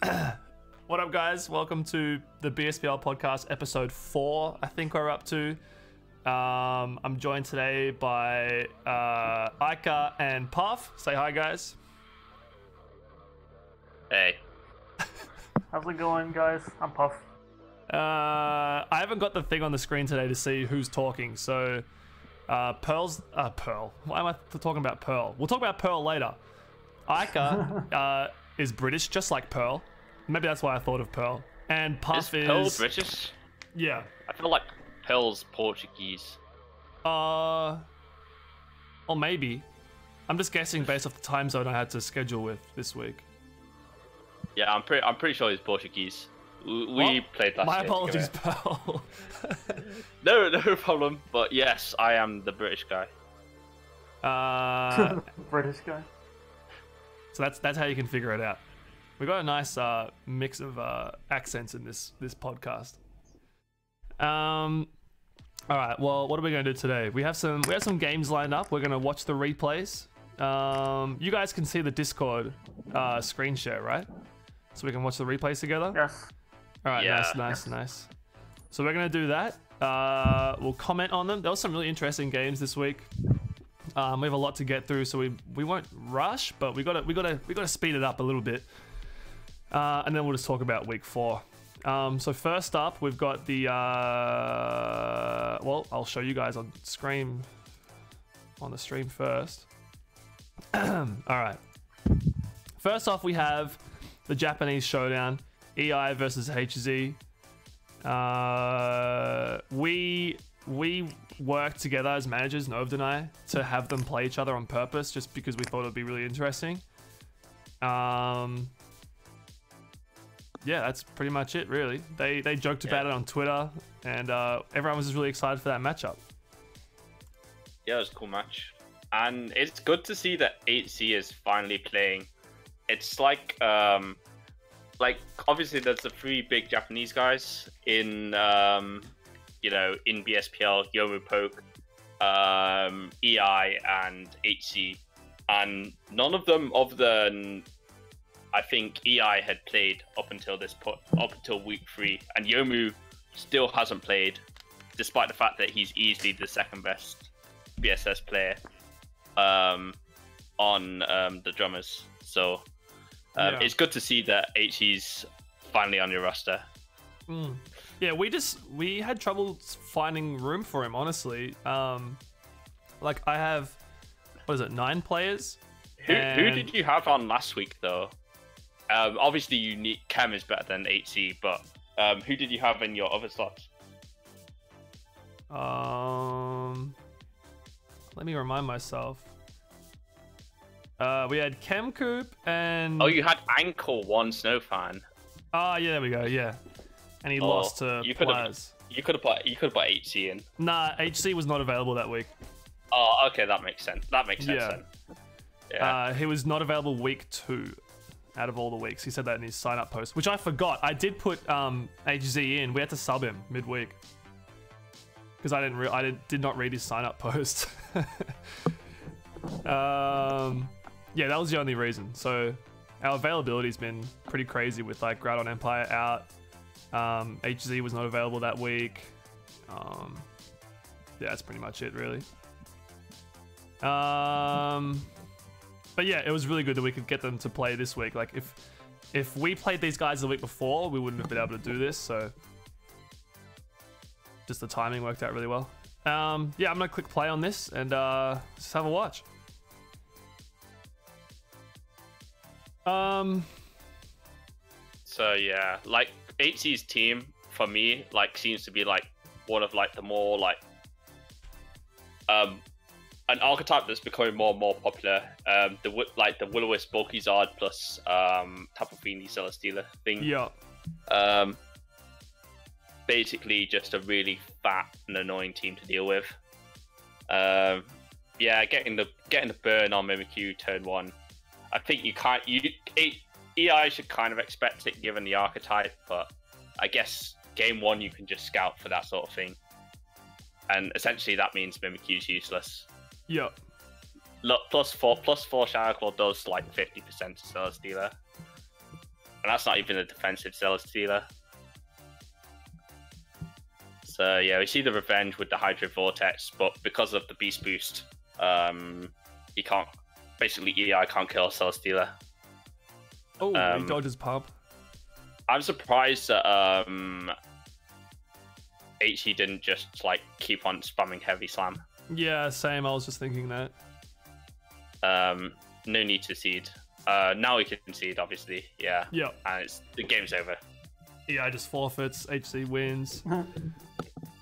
What up, guys? Welcome to the BSPL Podcast, episode 4. I think we're up to. I'm joined today by Ika and Puff. Say hi, guys. Hey. How's it going, guys? I'm Puff. I haven't got the thing on the screen today to see who's talking, so Pearl. Why am I talking about Pearl? We'll talk about Pearl later. Ika is British, just like Pearl. Maybe that's why I thought of Pearl. And Puff is Pearl British? Yeah. I feel like Pearl's Portuguese. Or maybe. I'm just guessing based off the time zone I had to schedule with this week. Yeah, I'm pretty sure he's Portuguese. We played last year. My apologies, Pearl. No problem. But yes, I am the British guy. British guy. So that's how you can figure it out. We got a nice mix of accents in this podcast. All right. Well, what are we going to do today? We have some games lined up. We're going to watch the replays. You guys can see the Discord screen share, right? So we can watch the replays together. Yes. All right. Yeah. Nice. So we're going to do that. We'll comment on them. There was some really interesting games this week. We have a lot to get through, so we won't rush, but we gotta speed it up a little bit. And then we'll just talk about week 4. So first up, we've got the well, I'll show you guys on the stream first. All right. First off, we have the Japanese showdown, EI versus HZ. We worked together as managers, NOVED and I, to have them play each other on purpose, just because we thought it would be really interesting. Yeah, that's pretty much it, really. They joked about it on Twitter, and everyone was just really excited for that matchup. Yeah, it was a cool match. And it's good to see that HC is finally playing. It's like obviously there's the 3 big Japanese guys in in BSPL, Yomu Poke, EI, and HC. And none of them, other than I think EI, had played up until week 3, and Yomu still hasn't played, despite the fact that he's easily the second best BSS player on the drummers. So it's good to see that HC's finally on your roster. Yeah, we had trouble finding room for him, honestly. Like I have, 9 players? Who did you have on last week, though? Obviously, Chem is better than HC, but who did you have in your other slots? Let me remind myself. We had Chem Coop and... Oh, you had Ankle One Snowfan. Yeah, there we go, yeah. And he lost to Plaz. You could have put HC in. Nah, HC was not available that week. Oh, okay, that makes sense. That makes sense then. Yeah. He was not available week 2 out of all the weeks. He said that in his sign-up post, which I forgot. I did put HZ in. We had to sub him midweek because I did not read his sign-up post. Yeah, that was the only reason. So our availability's been pretty crazy with like Groudon Empire out. HZ was not available that week. Yeah, that's pretty much it, really. But yeah, it was really good that we could get them to play this week. Like if we played these guys the week before, we wouldn't have been able to do this. So just the timing worked out really well. Yeah, I'm gonna click play on this and just have a watch. So yeah, like HC's team for me seems to be one of the more an archetype that's becoming more and more popular. The Will-O-Wisp bulky Zard plus Tapu Fini Celesteela thing. Yeah. Basically just a really fat and annoying team to deal with. Yeah, getting the burn on Mimikyu turn 1. I think EI should kind of expect it given the archetype, but I guess game 1 you can just scout for that sort of thing. And essentially that means Mimikyu's useless. Yeah. Look, +4 Shower Claw does 50% to Celesteela. and that's not even a defensive Celesteela. So yeah, we see the revenge with the Hydro Vortex, but because of the Beast Boost, he can't. Basically, EI can't kill Celesteela. Oh, he dodges pub. I'm surprised that HE didn't just like keep on spamming Heavy Slam. Yeah, same. I was just thinking that. No need to seed. Now we can seed, obviously. Yeah. Yeah. And the game's over. EI just forfeits. HC wins.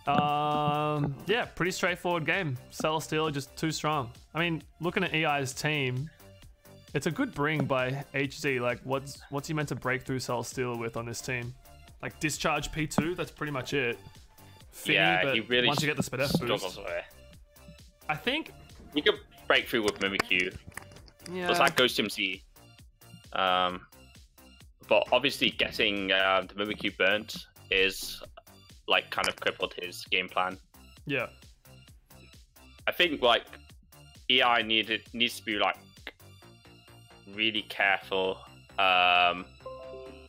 Yeah, pretty straightforward game. Celesteela just too strong. I mean, looking at EI's team, it's a good bring by HZ. Like, what's he meant to break through Celesteela with on this team? Like, discharge P2, that's pretty much it. Finny, yeah, but he really once you get the speed F struggles boost, away. I think You could break through with Mimikyu. yeah. It's like Ghost MC. But obviously getting the Mimikyu burnt is like kind of crippled his game plan. Yeah. I think like EI needs to be like really careful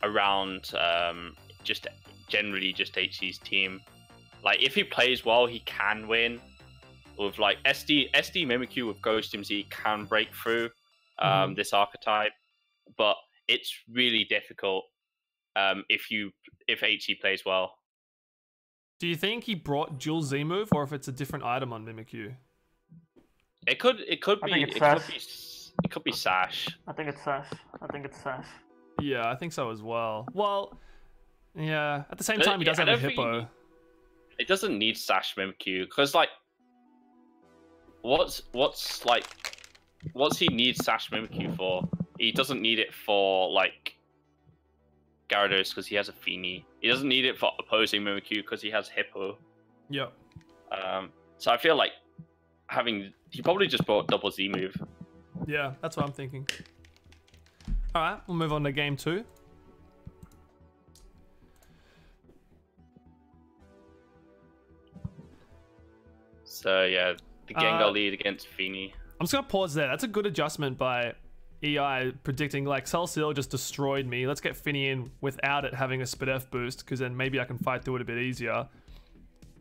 around just generally just HC's team. Like if he plays well, he can win. With like SD Mimikyu with Ghost MC can break through this archetype, but it's really difficult if HC plays well. Do you think he brought dual Z move, or if it's a different item on Mimikyu? It could be Sash. I think it's Sash. Yeah, I think so as well. Well, yeah. At the same time, he does have a hippo. It doesn't need Sash Mimikyu because like, what's he need Sash Mimikyu for? He doesn't need it for like Gyarados because he has a Feeny. He doesn't need it for opposing Mimikyu because he has Hippo. Yep. So I feel like he probably just brought double Z move. Yeah, that's what I'm thinking. All right, we'll move on to game 2. So yeah, the Gengar lead against Feeny. I'm just gonna pause there. That's a good adjustment by EI, predicting like Celesteela just destroyed me. Let's get Finny in without it having a Speed F boost, because then maybe I can fight through it a bit easier.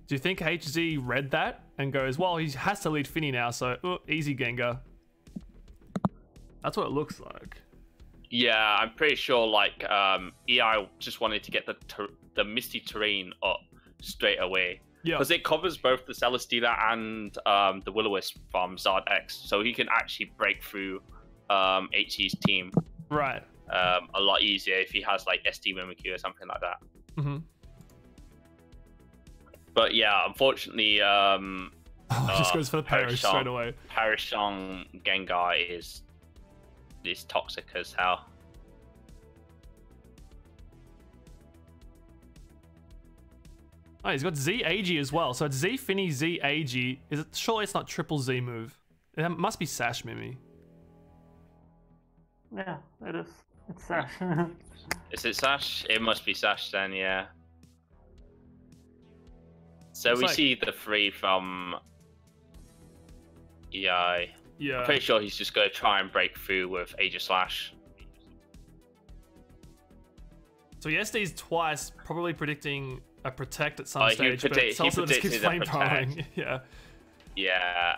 Do you think HZ read that and goes, well, he has to lead Finny now, so easy Gengar? That's what it looks like. Yeah, I'm pretty sure like EI just wanted to get the Misty Terrain up straight away. Yeah. Because it covers both the Celesteela and the Will-O-Wisp from Zard X, so he can actually break through HC's team. Right. A lot easier if he has like SD Mimikyu or something like that. Mm-hmm. But yeah, unfortunately, just goes for the Perish straight away. Parishong Gengar is toxic as hell. Oh, he's got Z AG as well. So it's Z Finny, Z AG. Surely it's not triple Z move. It must be Sash Mimi. Yeah, it is. It's Sash. Is it Sash? It must be Sash then, yeah. So we see the 3 from EI. Yeah. I'm pretty sure he's just going to try and break through with Aegislash. So he SD's twice, probably predicting a Protect at some stage, but he Celesteela just keeps flamethrowing. Yeah. Yeah,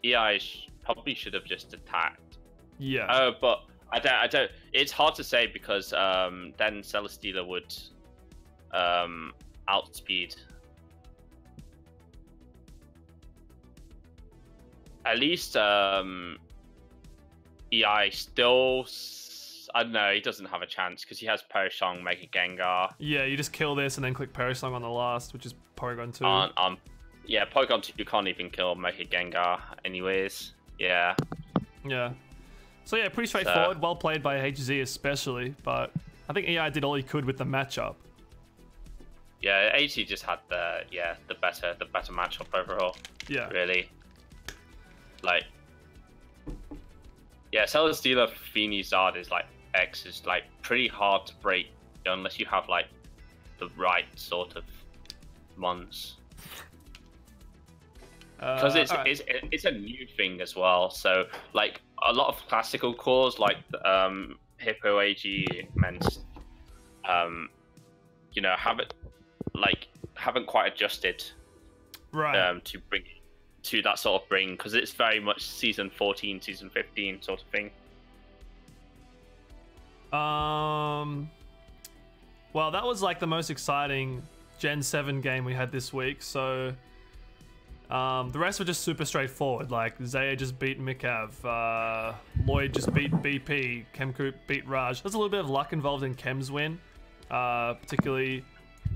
EI probably should have just attacked. Yeah. Oh, but I don't. It's hard to say because then Celesteela would outspeed. At least EI still. I don't know. He doesn't have a chance because he has Perishong, Mega Gengar. Yeah, you just kill this and then click Perishong on the last, which is Porygon 2. Yeah, Porygon 2 can't even kill Mega Gengar, anyways. Yeah. Yeah. So yeah, pretty straightforward. Well played by HZ especially, but I think EI did all he could with the matchup. Yeah, HZ just had the better matchup overall. Yeah. Really. Like. Yeah, Celesteela Feeny Zard is like X is like pretty hard to break unless you have like the right sort of mons. Because it's a new thing as well. So like a lot of classical cores like Hippo AG meant, you know, haven't quite adjusted Right. to bring to that sort of bring, because it's very much season 14, season 15 sort of thing. Well, that was like the most exciting Gen 7 game we had this week, so the rest were just super straightforward. Like Zaya just beat Mikav, Lloyd just beat BP, Chemcoop beat Raj. There's a little bit of luck involved in Chem's win, particularly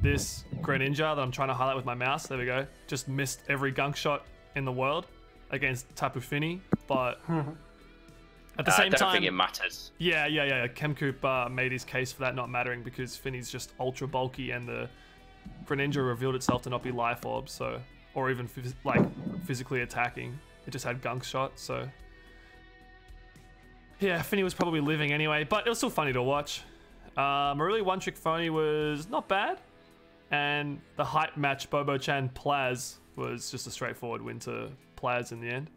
this Greninja that I'm trying to highlight with my mouse. There we go. Just missed every gunk shot in the world against Tapu Fini, but at the same I don't time, think it matters. Yeah. Chemcoop made his case for that not mattering because Finny's just ultra bulky and the Greninja revealed itself to not be Life Orb, so, or even physically attacking. It just had gunk shot, so yeah, Finny was probably living anyway, but it was still funny to watch. Maruli One Trick Phony was not bad, and the hype match Bobo-chan Plaz was just a straightforward win to Plaz in the end.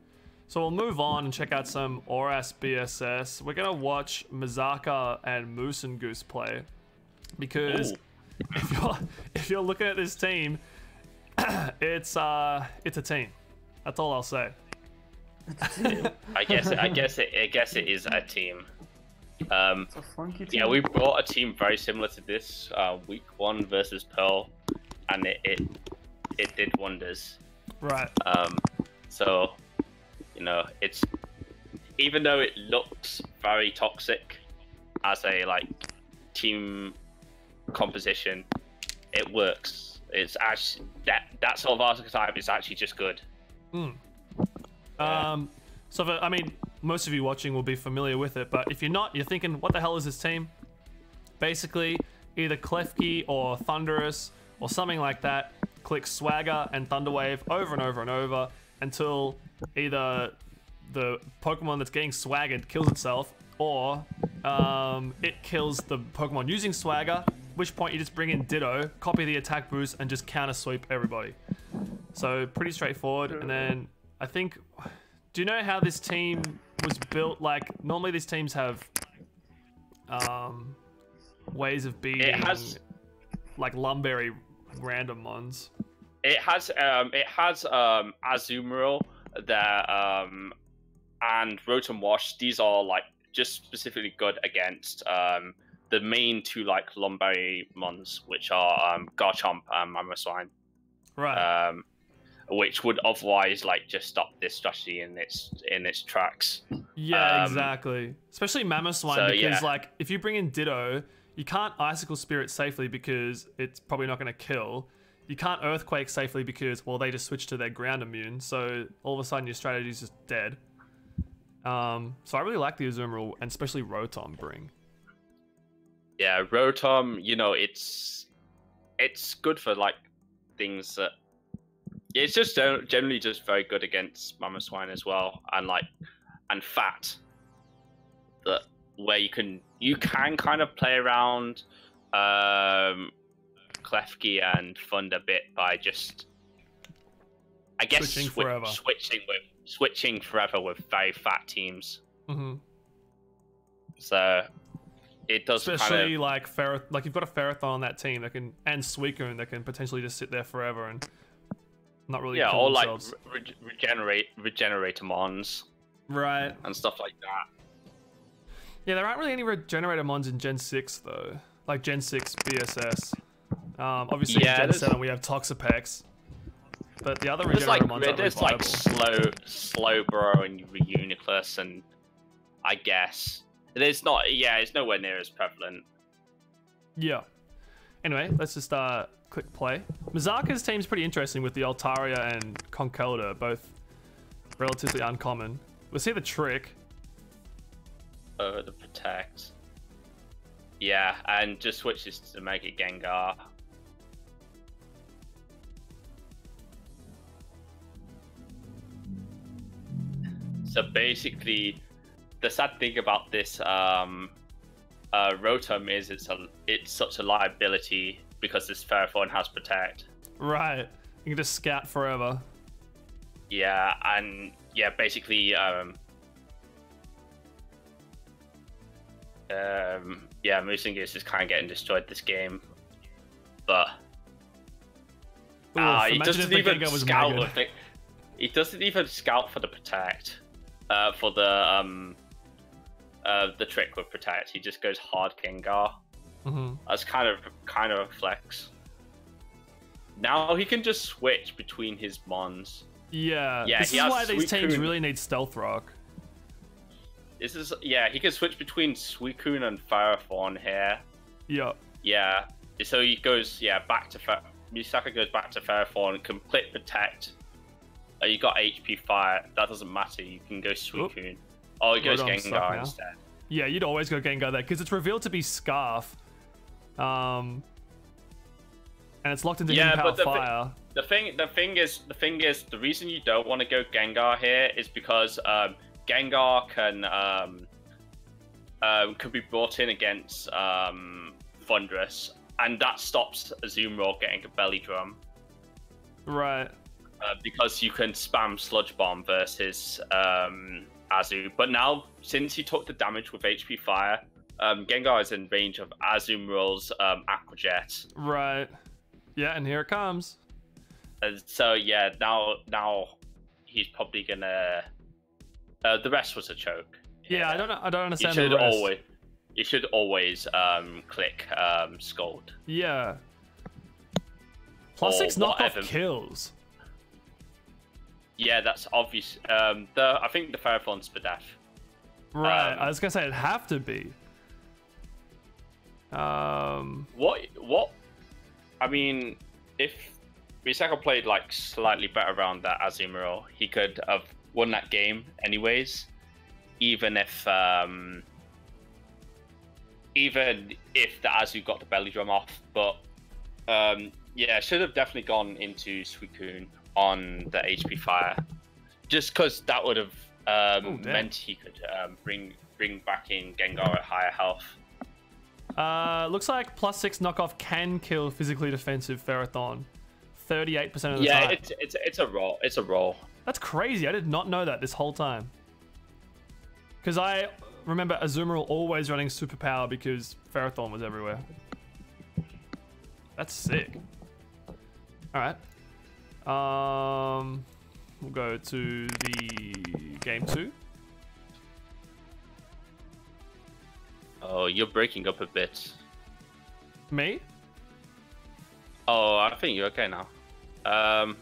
So we'll move on and check out some Oras BSS. We're gonna watch Mizaka and Moose and Goose play, because if you're looking at this team, it's a team. That's all I'll say. I guess it is a team. It's a funky team. Yeah, we brought a team very similar to this week 1 versus Pearl, and it did wonders. Right. So, you know, it's, even though it looks very toxic as a like team composition, it works. It's actually that sort of archetype is actually just good. I mean, most of you watching will be familiar with it, but if you're not, you're thinking, what the hell is this team? Basically, either Klefki or Thunderous or something like that clicks Swagger and Thunderwave over and over and over until either the Pokemon that's getting swaggered kills itself, or it kills the Pokemon using Swagger, at which point you just bring in Ditto, copy the attack boost, and just counter sweep everybody. So pretty straightforward. And then I think, do you know how this team was built? Like, normally these teams have ways of beating like Lumberry random mons. It has Azumarill there, and Rotom Wash. These are like just specifically good against the main 2 like Lumberry mons, which are Garchomp and Mamoswine. Right. Which would otherwise like just stop this strategy in its tracks. Yeah, exactly. Especially Mamoswine, because like if you bring in Ditto, you can't Icicle Spirit safely because it's probably not going to kill. You can't Earthquake safely because, well, they just switch to their ground immune, so all of a sudden your strategy is just dead. So I really like the Azumarill, and especially Rotom bring. Yeah, Rotom, you know, it's good for like things that, it's just generally just very good against Mamoswine as well, and Fat, that where you can kind of play around Klefki and Fund a bit by just, I guess, switching forever with very fat teams. Mm-hmm. So it does, especially like you've got a Ferrothon on that team that can, and Suicune that can potentially just sit there forever and not really kill or themselves. Like regenerate mons, right, and stuff like that. Yeah, there aren't really any Regenerator mons in Gen 6 though, like Gen 6 BSS. Obviously in Gen 7 we have Toxapex, but the other Regenerator mons aren't really viable. Like Slowbro and Uniclus, and I guess it's not. Yeah, it's nowhere near as prevalent. Yeah. Anyway, let's just click play. Mizaka's team's pretty interesting with the Altaria and Conkeldurr, both relatively uncommon. We'll see the trick. The Protect. Yeah, and just switches to Mega Gengar. So basically, the sad thing about this Rotom is it's such a liability because this Ferrothorn has Protect. Right, you can just scout forever. Yeah, and yeah, basically Yeah, Musingus is kind of getting destroyed this game, but he doesn't even scout. He doesn't even scout for the protect, for the trick with protect. He just goes hard Gengar. That's kind of a flex. Now he can just switch between his mons. Yeah, this is why these teams really need Stealth Rock. He can switch between Suicune and Ferrothorn here. Yep. Yeah, so he goes back to Misaka goes back to Ferrothorn, complete protect. You got HP fire. That doesn't matter. You can go Suicune. Oh, he goes Gengar instead. Yeah, you'd always go Gengar there because it's revealed to be Scarf. And it's locked into Power Fire. The thing is, the reason you don't want to go Gengar here is because Gengar can be brought in against Thundurus, and that stops Azumarill getting a belly drum. Right. Because you can spam Sludge Bomb versus Azu. But now, since he took the damage with HP Fire, Gengar is in range of Azumarill's Aqua Jet. Right. Yeah, and here it comes. And so yeah, now he's probably gonna. The rest was a choke. Yeah, I don't understand the rest. You should always click Scold. Yeah. +6 knockoff kills. Yeah, that's obvious. I think the Ferrothorn's for death. Right, I was gonna say it'd have to be. What? I mean, if Misaka played like slightly better around that Azumarill, he could have won that game anyways. Even if the Azu got the belly drum off, but yeah, should have definitely gone into Suicune on the HP Fire, just because that would have meant he could bring back in Gengar at higher health. Looks like +6 knockoff can kill physically defensive Ferrothorn 38% of the time. Yeah, it's a roll. It's a roll. That's crazy. I did not know that this whole time. Because I remember Azumarill always running Superpower because Ferrothorn was everywhere. That's sick. Alright. We'll go to the game 2. Oh, you're breaking up a bit. Me? Oh, I think you're okay now. I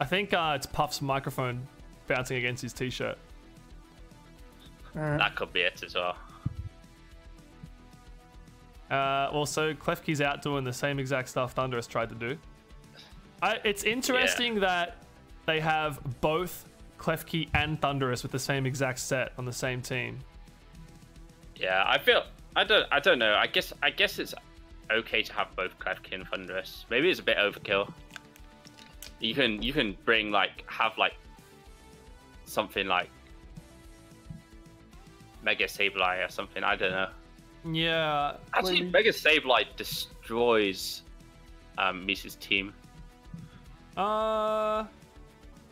think it's Puff's microphone bouncing against his t-shirt. That could be it as well. Well, so Klefki's out doing the same exact stuff Thundurus tried to do. It's interesting that they have both Klefki and Thundurus with the same exact set on the same team. Yeah, I don't know. I guess it's okay to have both Klefki and Thundurus. Maybe it's a bit overkill. You can bring have something like Mega Sableye or something. I don't know. Yeah. Actually, Mega Sableye destroys Misa's team.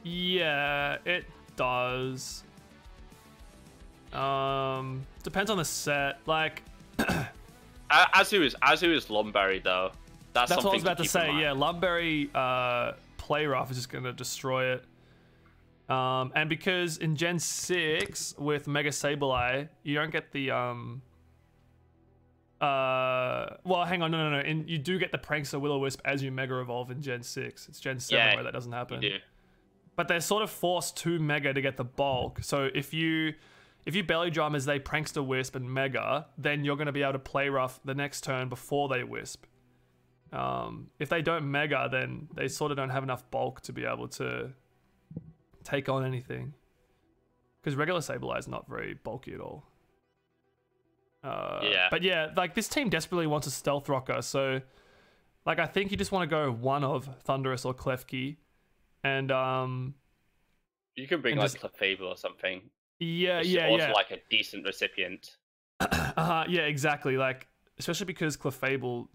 Yeah, it does. Depends on the set. Like, Azu is Lumberry though. That's what I was about to say. Yeah, Lumberry Play Rough is just gonna destroy it. And because in Gen 6 with Mega Sableye, you don't get the well, hang on, no. You do get the Prankster Will-O-Wisp as you Mega Evolve in Gen 6. It's Gen 7 where that doesn't happen. You do. But they're sort of forced to Mega to get the bulk. So if you Belly Drum as they Prankster Wisp and Mega, then you're going to be able to Play Rough the next turn before they Wisp. If they don't Mega, then they sort of don't have enough bulk to be able to take on anything. Because regular Sableye is not very bulky at all. But yeah, like this team desperately wants a Stealth Rocker, so like I think you just want to go one of Thundurus or Klefki, and you can bring like Clefable or something. Yeah. Like a decent recipient. Yeah, exactly. Like especially because Clefable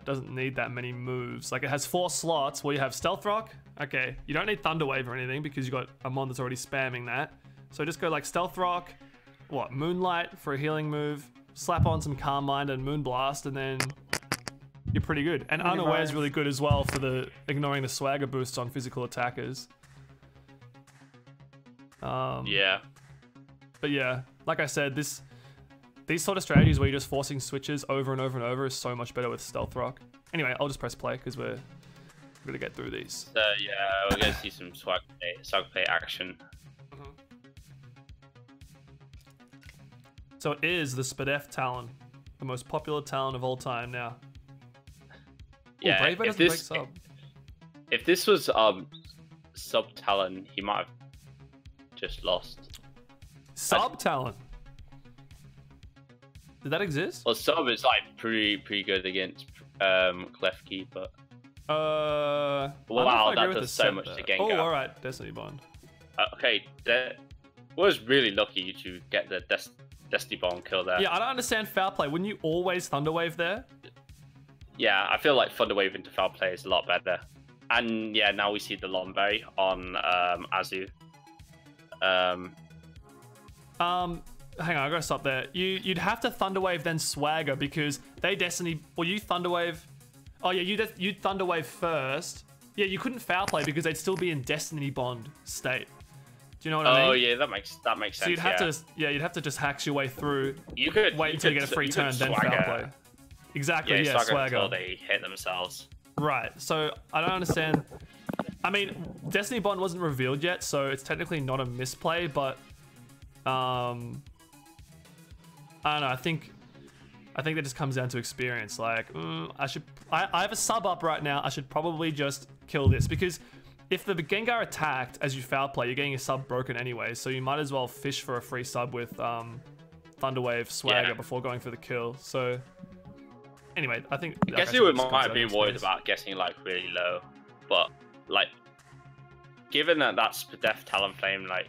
doesn't need that many moves. Like it has 4 slots where you have Stealth Rock. Okay, you don't need Thunder Wave or anything because you got a mon that's already spamming that. So just go like Stealth Rock. Moonlight for a healing move, slap on some Calm Mind and Moonblast, and then you're pretty good. And Unaware is really good as well for the ignoring the swagger boosts on physical attackers. Yeah. But yeah, like I said, these sort of strategies where you're just forcing switches over and over and over is so much better with Stealth Rock. Anyway, I'll just press play because we're gonna get through these. So yeah, we're gonna see some swag play action. So it is the Spadef Talon, the most popular Talon of all time now. Yeah, Brave Bird doesn't break sub. If this was sub Talon, he might have just lost. Sub Talon? Did that exist? Well, sub is like pretty good against Klefki, but wow, that does so much to Gengar. Oh, all right, Destiny Bond. Okay, that was really lucky to get the Destiny Bond kill there. Yeah, I don't understand foul play. Wouldn't you always Thunder Wave there? Yeah, I feel like Thunder Wave into foul play is a lot better. And yeah, now we see the Lomberry on Azu. Hang on, I gotta stop there. You'd have to Thunder Wave then Swagger because they Destiny. Well, you Thunder Wave. Oh yeah, you'd Thunder Wave first. Yeah, you couldn't foul play because they'd still be in Destiny Bond state. Do you know what I mean? Oh yeah, that makes sense. So you'd have to you'd have to just hacks your way through. You could wait until you get a free turn, then foul play. Exactly. Yeah, Swagger until they hit themselves. Right. So I don't understand. I mean, Destiny Bond wasn't revealed yet, so it's technically not a misplay, but I don't know. I think that just comes down to experience. Like, I have a sub up right now. I should probably just kill this because if the Gengar attacked as you foul play, you're getting your sub broken anyway. So you might as well fish for a free sub with Thunder Wave Swagger before going for the kill. So anyway, I think I guess you might have been worried about getting like really low, but like given that that's Def Talonflame, like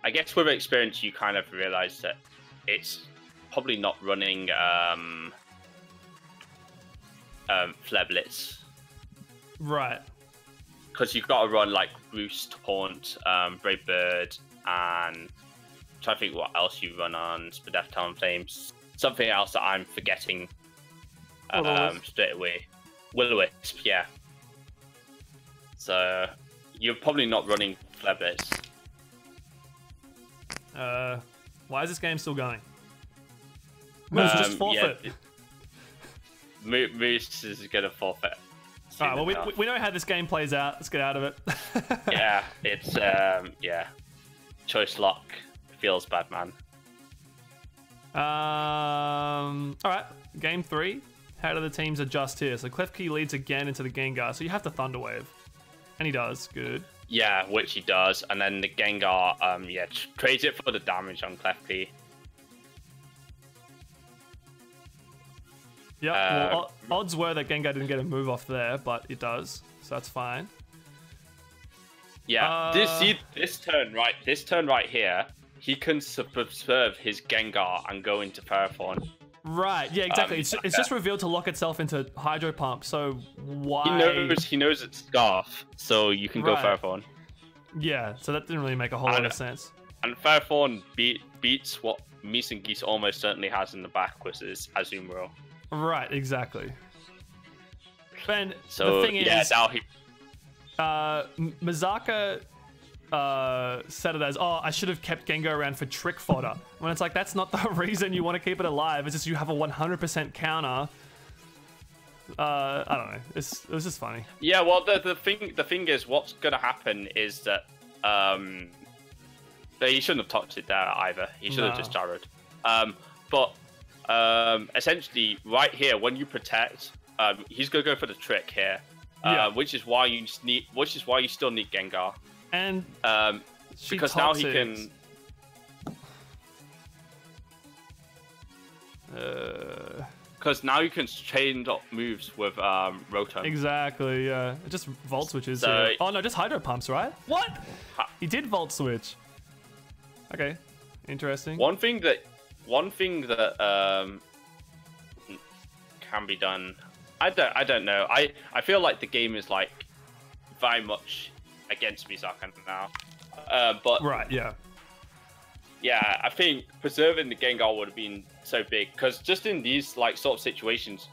I guess with experience you kind of realize that it's probably not running Flare Blitz. Right. Because you've got to run like Boost, Taunt, Brave Bird, and I'm trying to think what else you run on Spadef Talonflames. Something else that I'm forgetting straight away. Will-O-Wisp, yeah. So you're probably not running Flare Blitz. Why is this game still going? Moose, just forfeit. Yeah, Moose is gonna forfeit. Alright, well we know how this game plays out. Let's get out of it. Yeah, it's choice lock feels bad, man. Alright, game 3. How do the teams adjust here? So Klefki leads again into the Gengar, so you have to Thunder Wave. And he does, good. Yeah, which he does, and then the Gengar, trades it for the damage on Klefki. Yeah, well, odds were that Gengar didn't get a move off there, but it does, so that's fine. Yeah, this turn right here, he can subserve his Gengar and go into Ferrothorn. Right, yeah, exactly. It's just revealed to lock itself into Hydro Pump, so why... He knows it's Scarf, so you can go Ferrothorn. Yeah, so that didn't really make a whole lot of sense. And Ferrothorn beats what Mies and Geese almost certainly has in the back, which is Azumarill. Right, exactly. Ben, so, the thing is... Yeah, now he... Mazaka said it as, I should have kept Gengar around for trick fodder. When it's like, that's not the reason you want to keep it alive. It's just you have a 100% counter. I don't know. It was just funny. Yeah, well, the thing is, what's gonna happen is that he shouldn't have touched it there either. He should have just gyroed. But essentially, right here, when you protect, he's gonna go for the trick here, which is why you still need Gengar. And because now he can. Because now you can chain up moves with Rotom. Exactly, yeah. It just Volt switches. So, oh no, just Hydro Pumps, right? What? He did Volt switch. Okay, interesting. One thing that can be done. I don't know. I feel like the game is like very much against Misaka now. But right, yeah. Yeah, I think preserving the Gengar would have been so big because just in these like sort of situations,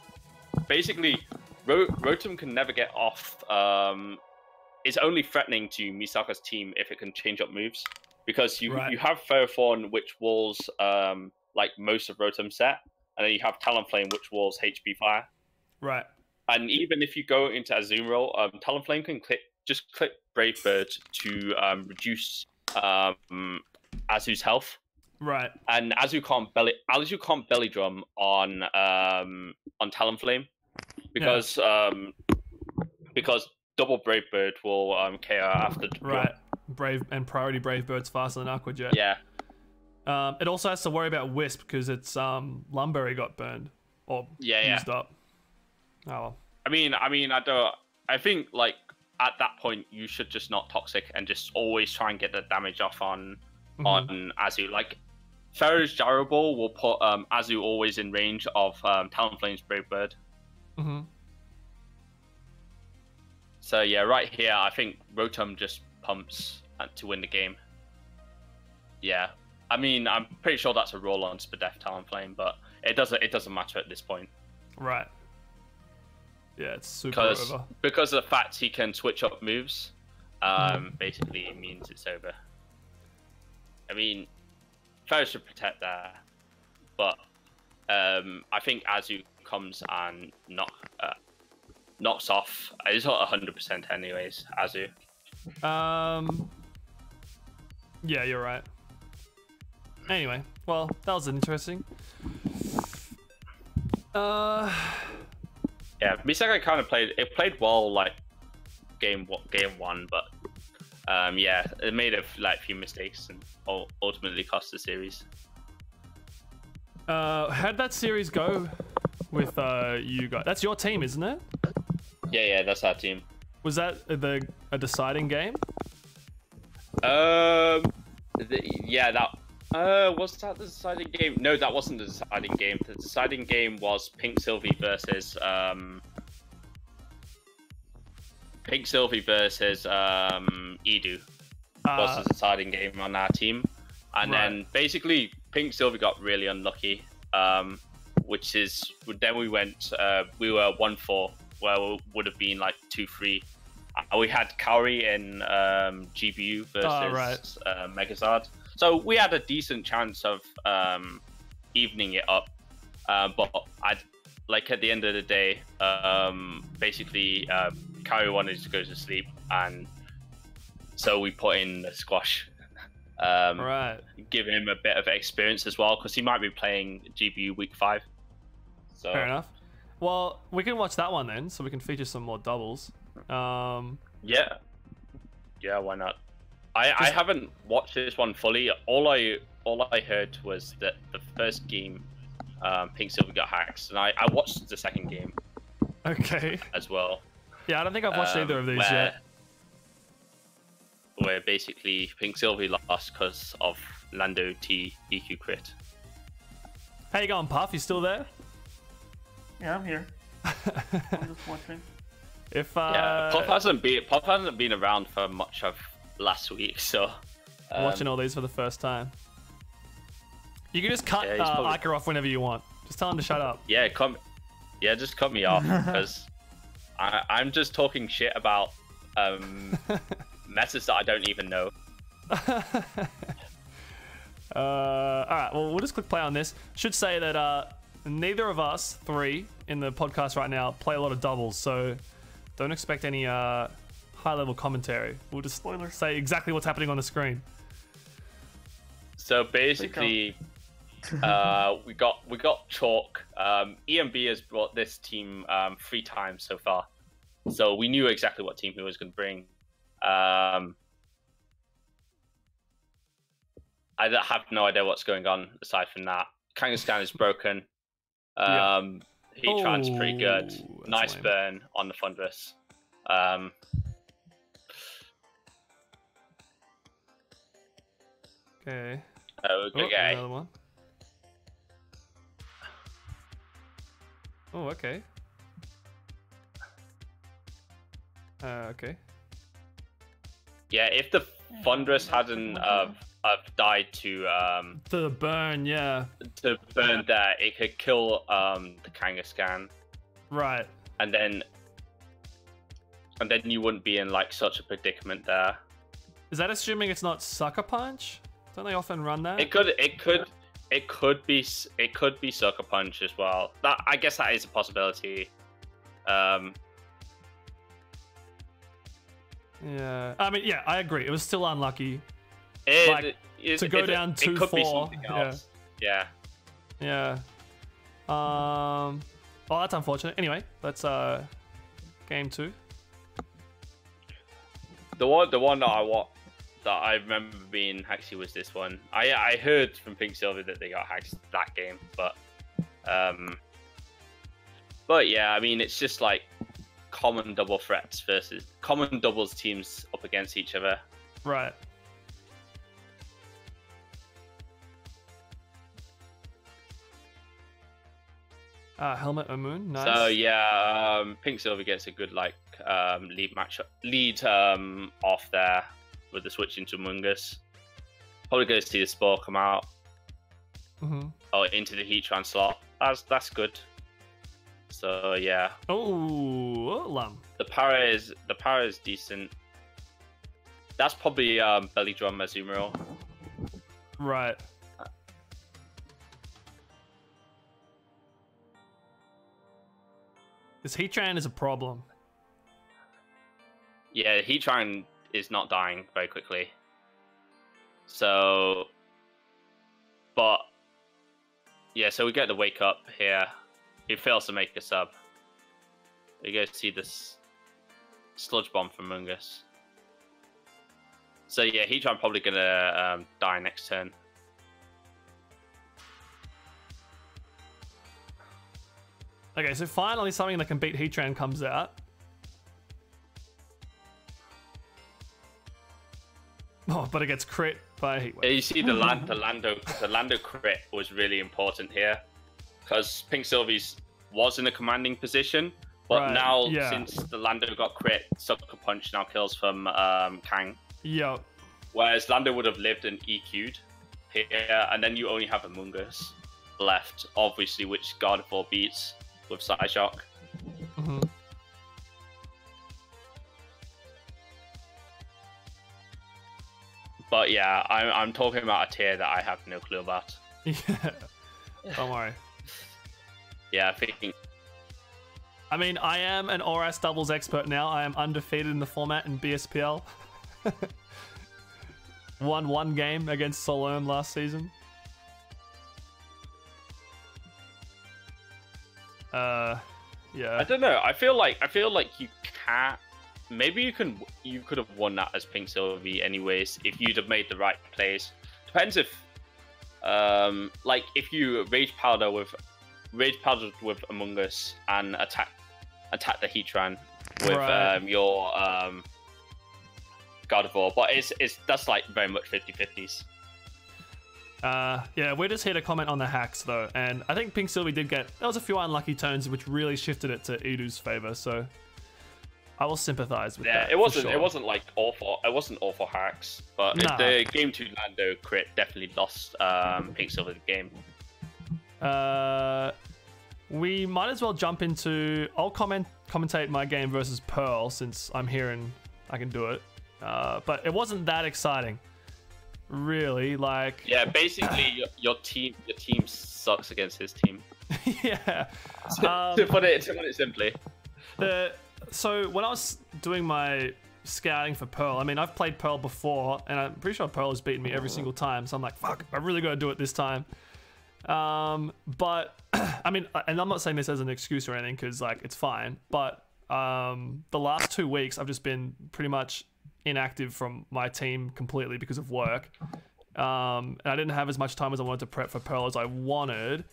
basically, Rotom can never get off. It's only threatening to Misaka's team if it can change up moves, because you have Ferrothorn, which walls like most of Rotom's set, and then you have Talonflame, which walls HP Fire. Right. And even if you go into Azumarill, Talonflame can click Brave Bird to reduce Azu's health. Right. And Azu can't belly drum on Talonflame because double Brave Bird will KO after the right. Priority Brave Bird's faster than Aqua Jet. Yeah. It also has to worry about Wisp because its Lumberry got burned or used up. Oh well. I mean, I think like at that point you should just not toxic and just always try and get the damage off on Azu. Like Ferro's Gyro Ball will put Azu always in range of Talonflame's Brave Bird. Mm-hmm. So yeah, right here I think Rotom just pumps to win the game. Yeah, I mean I'm pretty sure that's a roll on Spadef Talonflame, but it doesn't matter at this point. Right. Yeah, it's super over. Because of the fact he can switch up moves, basically it means it's over. I mean, Ferro should protect there, but I think Azu comes and knocks off. It's not 100% anyways, Azu. Yeah, you're right. Anyway, well, that was interesting. Yeah, Misaka kind of played well like game one, but yeah, it made a few mistakes and ultimately cost the series. How'd that series go with you guys? That's your team, isn't it? Yeah, that's our team. Was that a deciding game? Was that the deciding game? No, that wasn't the deciding game. The deciding game was Pink Sylvie versus Edu. Was the deciding game on our team, and then basically Pink Sylvie got really unlucky. Which is then we were 1-4, where we would have been like 2-3. We had Kaori in GBU versus Megazard. So we had a decent chance of evening it up, but at the end of the day, basically Kaori wanted to go to sleep, and so we put in the squash, giving him a bit of experience as well, because he might be playing GBU week 5. So fair enough. Well, we can watch that one then, so we can feature some more doubles. Yeah, why not? I haven't watched this one fully. All I heard was that the first game, Pink Silver got hacked, and I watched the second game. Okay. As well. Yeah, I don't think I've watched either of these yet. Where basically Pink Silver lost because of Lando T EQ crit. How you going, Puff? You still there? Yeah, I'm here. I'm just watching. Puff hasn't been around for much of last week, so watching all these for the first time. You can just cut Ika off whenever you want. Just tell him to shut up. Just cut me off, because I'm just talking shit about messes that I don't even know. Alright, well, we'll just click play on this. Should say that neither of us three in the podcast right now play a lot of doubles, so don't expect any high-level commentary. We'll just say exactly what's happening on the screen. So basically, we got chalk. EMB has brought this team 3 times so far, so we knew exactly what team he was going to bring. I have no idea what's going on aside from that. Kangaskhan is broken. Heatran's pretty good. Nice lame. Burn on the Thunderous. Okay. Okay. Another one. Oh, okay. Okay. Yeah, if the Thunderous hadn't died to The burn, yeah. to burn there, it could kill the Kangaskhan, Right. and then you wouldn't be in like such a predicament there. Is that assuming it's not Sucker Punch? Don't they often run that? It could be Sucker Punch as well. That, I guess that is a possibility. Yeah. I mean, yeah, I agree. It was still unlucky. To go down it could be 2-4. something else. Yeah. Yeah. Well, that's unfortunate. Anyway, let's game 2. The one that I remember being hacksy was this one. I heard from Pink Silver that they got hacked that game, but yeah, I mean, it's just like common double threats versus common doubles teams up against each other. Right. Helmet Amun, nice. So yeah, Pink Silver gets a good like lead off there with the switch into Mungus. Probably going to see the Spore come out. Mm-hmm. Oh, into the Heatran slot. That's good. So yeah. Oh, Lum. The power is decent. That's probably Belly Drum Azumarill. Right. This Heatran is a problem. Yeah, Heatran is not dying very quickly. So, but yeah, so we get the wake up here. He fails to make a sub. We go see this Sludge Bomb from Mungus. So yeah, Heatran probably gonna die next turn. Okay, so finally something that can beat Heatran comes out. Oh, but it gets crit by Heatwave. Yeah, you see the Lando crit was really important here, because Pink Sylvie's was in a commanding position, but Right, now yeah. since the Lando got crit, Sucker Punch now kills from Kang. Yo. Whereas Lando would have lived and EQ'd here, and then you only have a Mungus left, obviously, which Gardevoir beats with Psyshock. Mm-hmm. But yeah, I'm talking about a tier that I have no clue about. Yeah. Don't worry. Yeah, I think. I mean, I am an ORAS doubles expert now. I am undefeated in the format in BSPL. Won one game against Solerme last season. Yeah. I don't know. I feel like you can't. Maybe you could have won that as Pink Sylvie anyways if you'd have made the right plays. Depends if, like if you rage powder with Among Us and attack the Heatran with Right. Your Gardevoir, but that's like very much 50-50s. Yeah, we're just here to comment on the hacks though, and I think Pink Sylvie did get. There was a few unlucky turns which really shifted it to Idu's favor, so I will sympathize with that. Yeah, for it wasn't like awful. It wasn't awful hacks, but Nah. the game 2 Lando crit definitely lost Pink Sylvie the game. We might as well jump into. I'll commentate my game versus Pearl since I'm here and I can do it. But it wasn't that exciting, really. Like, Yeah, basically your team sucks against his team. yeah. To put it simply. So when I was doing my scouting for Pearl, I mean, I've played Pearl before, and I'm pretty sure Pearl has beaten me every single time. So I'm like, fuck, I really got to do it this time. But I mean, and I'm not saying this as an excuse or anything, because like it's fine. But the last 2 weeks, I've just been pretty much inactive from my team completely because of work. And I didn't have as much time as I wanted to prep for Pearl as I wanted.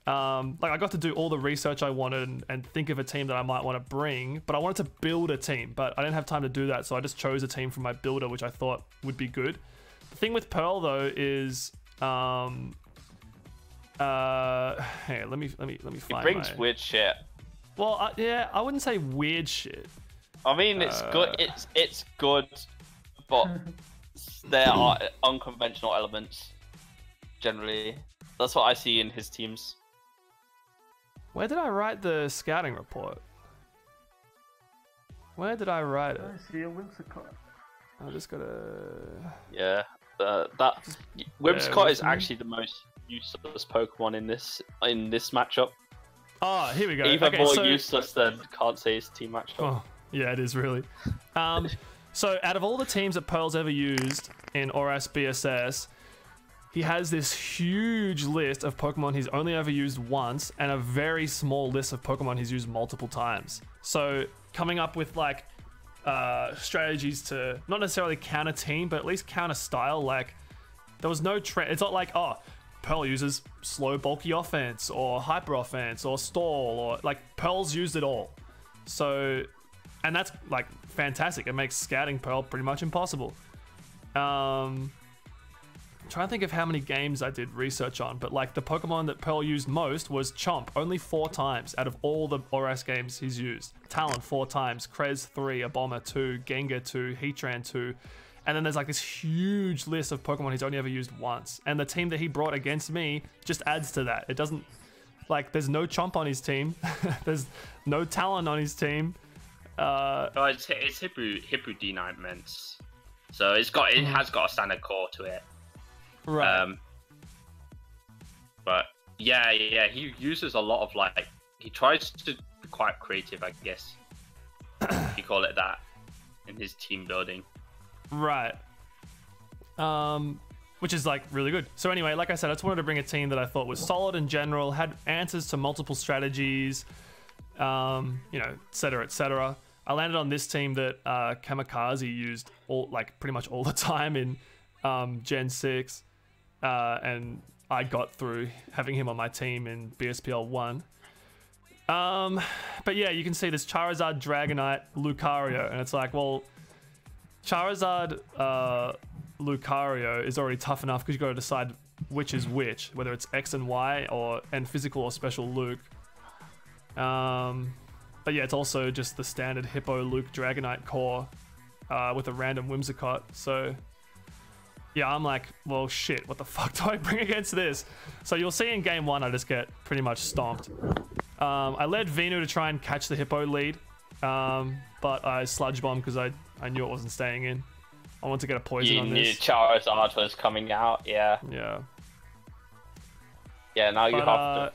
Like I got to do all the research I wanted and think of a team that I might want to bring, but I wanted to build a team, but I didn't have time to do that, so I just chose a team from my builder, which I thought would be good. The thing with Pearl though is, hey, let me find. It brings weird shit. Well, yeah, I wouldn't say weird shit. I mean, it's good. It's good, but there are unconventional elements. Generally, that's what I see in his teams. Where did I write the scouting report? Where did I write it? I see a Whimsicott. I just gotta. Yeah, that Whimsicott is actually the most useless Pokemon in this matchup. Oh, here we go. Even okay, more so... useless than can't say his team matchup. Oh, yeah, it is really. So out of all the teams that Pearl's ever used in ORAS BSS, he has this huge list of Pokemon he's only ever used once, and a very small list of Pokemon he's used multiple times. So coming up with like strategies to not necessarily counter team, but at least counter style. Like there was no trend. It's not like, oh, Pearl uses slow bulky offense or hyper offense or stall, or like Pearl's used it all. So, and that's like fantastic. It makes scouting Pearl pretty much impossible. I'm trying to think of how many games I did research on, but like the Pokemon that Pearl used most was Chomp, only 4 times out of all the ORAS games he's used. Talon 4 times, Krez 3, Aboma 2, Gengar 2, Heatran 2, and then there's like this huge list of Pokemon he's only ever used once. And the team that he brought against me just adds to that. It doesn't, like, there's no Chomp on his team, there's no Talon on his team. It's Hippo D9 Ments, so it has got a standard core to it. Right. But yeah, he uses a lot of like, he tries to be quite creative, I guess, if you call it that, in his team building. Right. Which is like really good. So anyway, like I said, I just wanted to bring a team that I thought was solid in general, had answers to multiple strategies, you know, et cetera, et cetera. I landed on this team that Kamikaze used pretty much all the time in Gen 6. And I got through having him on my team in BSPL 1. But yeah, you can see this Charizard, Dragonite, Lucario, and it's like, well, Charizard, Lucario is already tough enough because you got to decide which is which, whether it's X and Y and physical or special Luke. But yeah, it's also just the standard Hippo Luke Dragonite core with a random Whimsicott. So yeah, I'm like, well, shit, what the fuck do I bring against this? So you'll see in game 1, I just get pretty much stomped. I led Venu to try and catch the Hippo lead, but I sludge bombed because I knew it wasn't staying in. I wanted to get a poison on this. You knew Charizard was coming out, yeah. Yeah. Yeah, now you have to...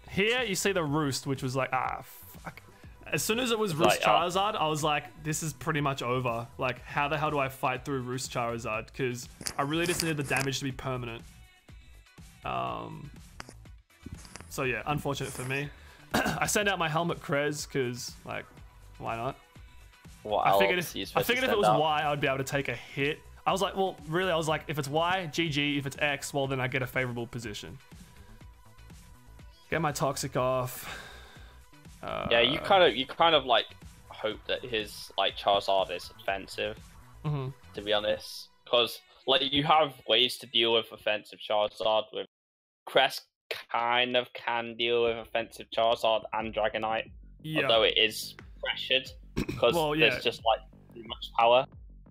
Here, you see the Roost, which was like, fuck. As soon as it was Roost Charizard, I was like, this is pretty much over. Like, how the hell do I fight through Roost Charizard? Because I really just needed the damage to be permanent. So yeah, unfortunate for me. I sent out my Helmet Krez because, like, why not? I figured if it was Y, I'd be able to take a hit. I was like, well, really, I was like, if it's Y, GG. If it's X, well, then I get a favorable position. Get my Toxic off. Yeah, you kind of like hope that his like Charizard is offensive. Mm-hmm. To be honest, because like you have ways to deal with offensive Charizard. With Crest, kind of can deal with offensive Charizard and Dragonite, although it is pressured because there's just like too much power.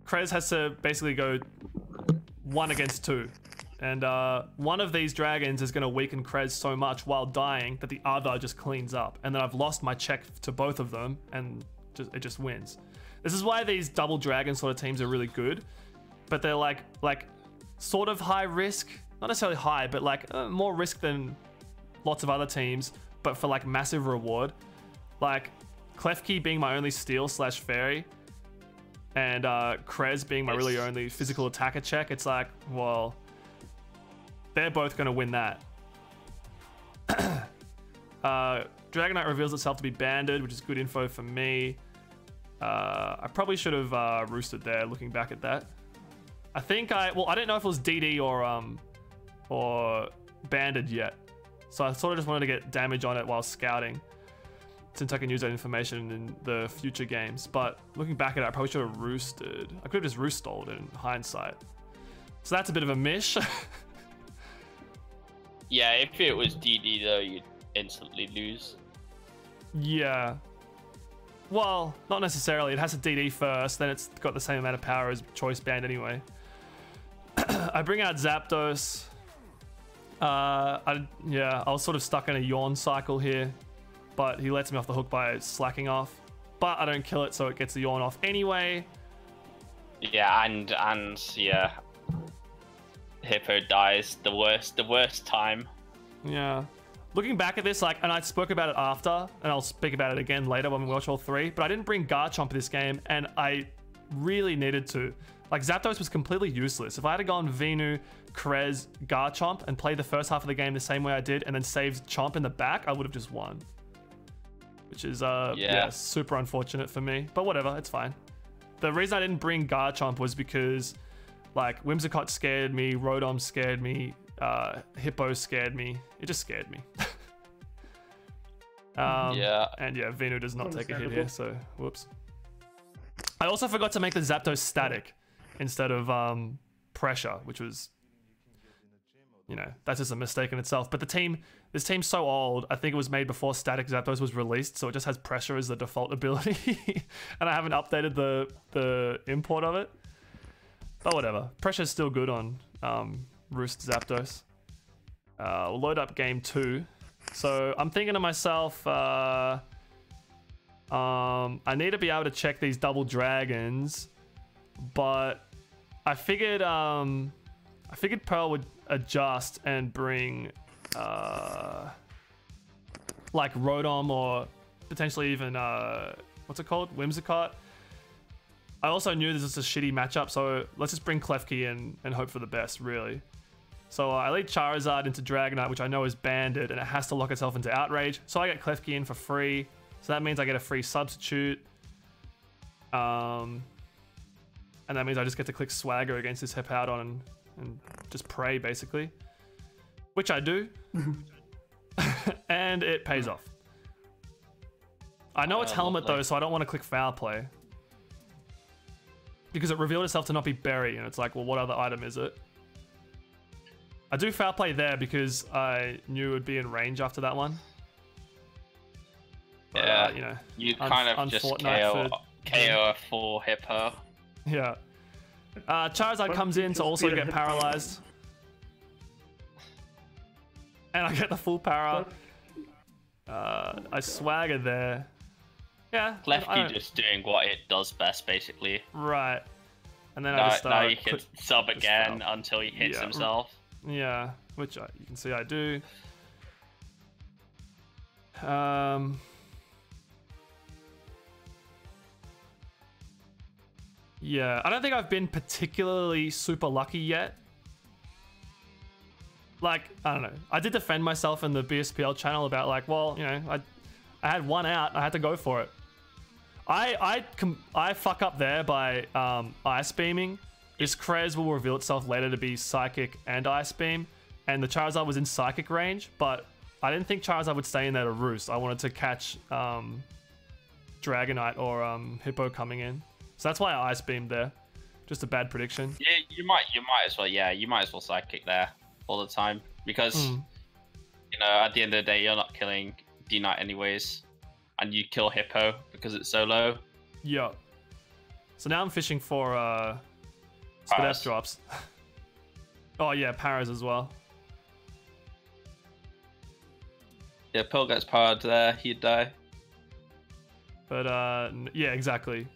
Krez has to basically go 1 against 2. And one of these dragons is going to weaken Krez so much while dying that the other just cleans up. And then I've lost my check to both of them, and it just wins. This is why these double dragon sort of teams are really good. But they're like sort of high risk. Not necessarily high, but like more risk than lots of other teams. But for like massive reward. Like Klefki being my only steel / fairy. And Krez being my really only physical attacker check. It's like, well... they're both going to win that. Dragonite reveals itself to be banded, which is good info for me. I probably should have roosted there, looking back at that. I think I didn't know if it was DD or banded yet. So I sort of just wanted to get damage on it while scouting, since I can use that information in the future games. But looking back at it, I probably should have roosted. I could have just roost-stalled in hindsight. So that's a bit of a mish. Yeah, if it was DD though, you'd instantly lose. Yeah. Well, not necessarily. It has to DD first, then it's got the same amount of power as Choice Band anyway. I bring out Zapdos. I was sort of stuck in a yawn cycle here, but he lets me off the hook by slacking off. But I don't kill it, so it gets the yawn off anyway. Yeah, and yeah, Hippo dies the worst time. Yeah. Looking back at this, like, and I spoke about it after, and I'll speak about it again later when we watch all three, but I didn't bring Garchomp this game, and I really needed to. Like, Zapdos was completely useless. If I had gone Venu, Krez, Garchomp, and played the first half of the game the same way I did, and then saved Chomp in the back, I would have just won. Which is, yeah, super unfortunate for me. But whatever, it's fine. The reason I didn't bring Garchomp was because, like, Whimsicott scared me, Rotom scared me, Hippo scared me. It just scared me. Yeah. And yeah, Venu does not take a hit here, so whoops. I also forgot to make the Zapdos static instead of pressure, which was, you know, that's just a mistake in itself. But this team's so old, I think it was made before static Zapdos was released, so it just has pressure as the default ability. And I haven't updated the import of it. But whatever. Pressure's still good on Roost Zapdos. We'll load up game 2. So I'm thinking to myself, I need to be able to check these double dragons, but I figured Pearl would adjust and bring like Rotom or potentially even what's it called, Whimsicott. I also knew this was a shitty matchup, so let's just bring Klefki in and hope for the best, really. So I lead Charizard into Dragonite, which I know is banded, and it has to lock itself into Outrage. So I get Klefki in for free. So that means I get a free substitute. And that means I just get to click Swagger against this Hippowdon and just pray, basically. Which I do. And it pays off. I know it's Helmet, though, so I don't want to click Foul Play. Because it revealed itself to not be Berry, and it's like, well, what other item is it? I do Foul Play there because I knew it would be in range after that one. But, yeah, you know, you kind of just KO a full Hippo. Yeah. Charizard comes in to also get paralyzed. And I get the full para. I Swagger there. Yeah. Klefki just doing what it does best, basically. Right. And then I just now you can sub again until he hits himself. Yeah, which you can see I do. Yeah, I don't think I've been particularly super lucky yet. Like, I don't know. I did defend myself in the BSPL channel about like, well, you know, I had one out. I had to go for it. I fuck up there by Ice Beaming. This Krez will reveal itself later to be Psychic and Ice Beam, and the Charizard was in Psychic range, but I didn't think Charizard would stay in there to roost. I wanted to catch Dragonite or Hippo coming in. So that's why I Ice Beamed there. Just a bad prediction. Yeah, you might as well. Yeah, you might as well Psychic there all the time because you know, at the end of the day, you're not killing D-Knight anyways, and you kill Hippo because it's so low. Yeah. So now I'm fishing for Spadef drops. Oh yeah, Paras as well. Yeah, Pearl gets powered there, he'd die. But yeah, exactly.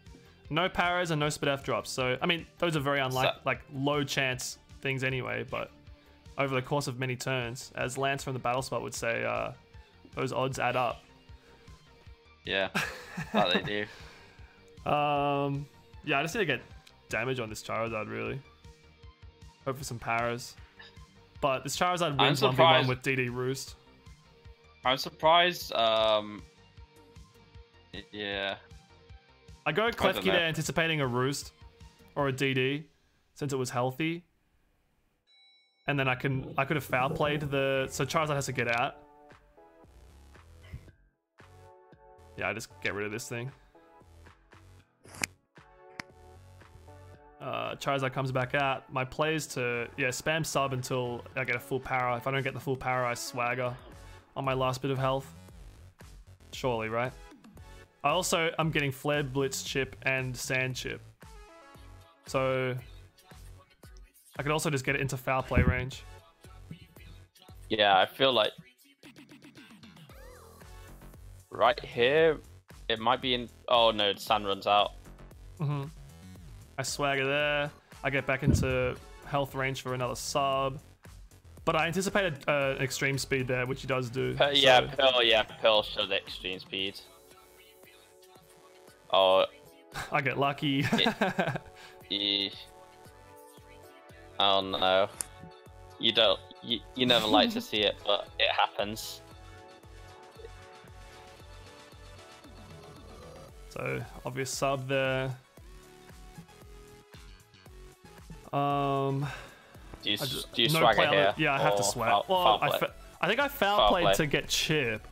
No Paras and no Spadef drops. So I mean, those are very like low chance things anyway. But over the course of many turns, as Lance from the Battle Spot would say, those odds add up. Yeah, that they do. Yeah, I just need to get damage on this Charizard, really. Hope for some Paras. But this Charizard wins 1v1 with DD Roost. I'm surprised, yeah. I go Klefki there anticipating a Roost or a DD since it was healthy. And then I could have foul played so Charizard has to get out. Yeah, I just get rid of this thing. Charizard comes back out. My play is to spam sub until I get a full para. If I don't get the full para, I Swagger on my last bit of health. Surely, right? I'm getting Flared Blitz chip and Sand chip. So I could also just get it into foul play range. Yeah, I feel like right here it might be in. Oh no, the sand runs out. I swagger there. I get back into health range for another sub. But I anticipated extreme speed there, which he does do. Yeah, Pearl showed extreme speed. Oh, I get lucky. Oh no. You don't. You never like to see it, but it happens. So obvious sub there. Do you no swagger play here? Yeah, I have to swag. Well, I think I foul played to get chip.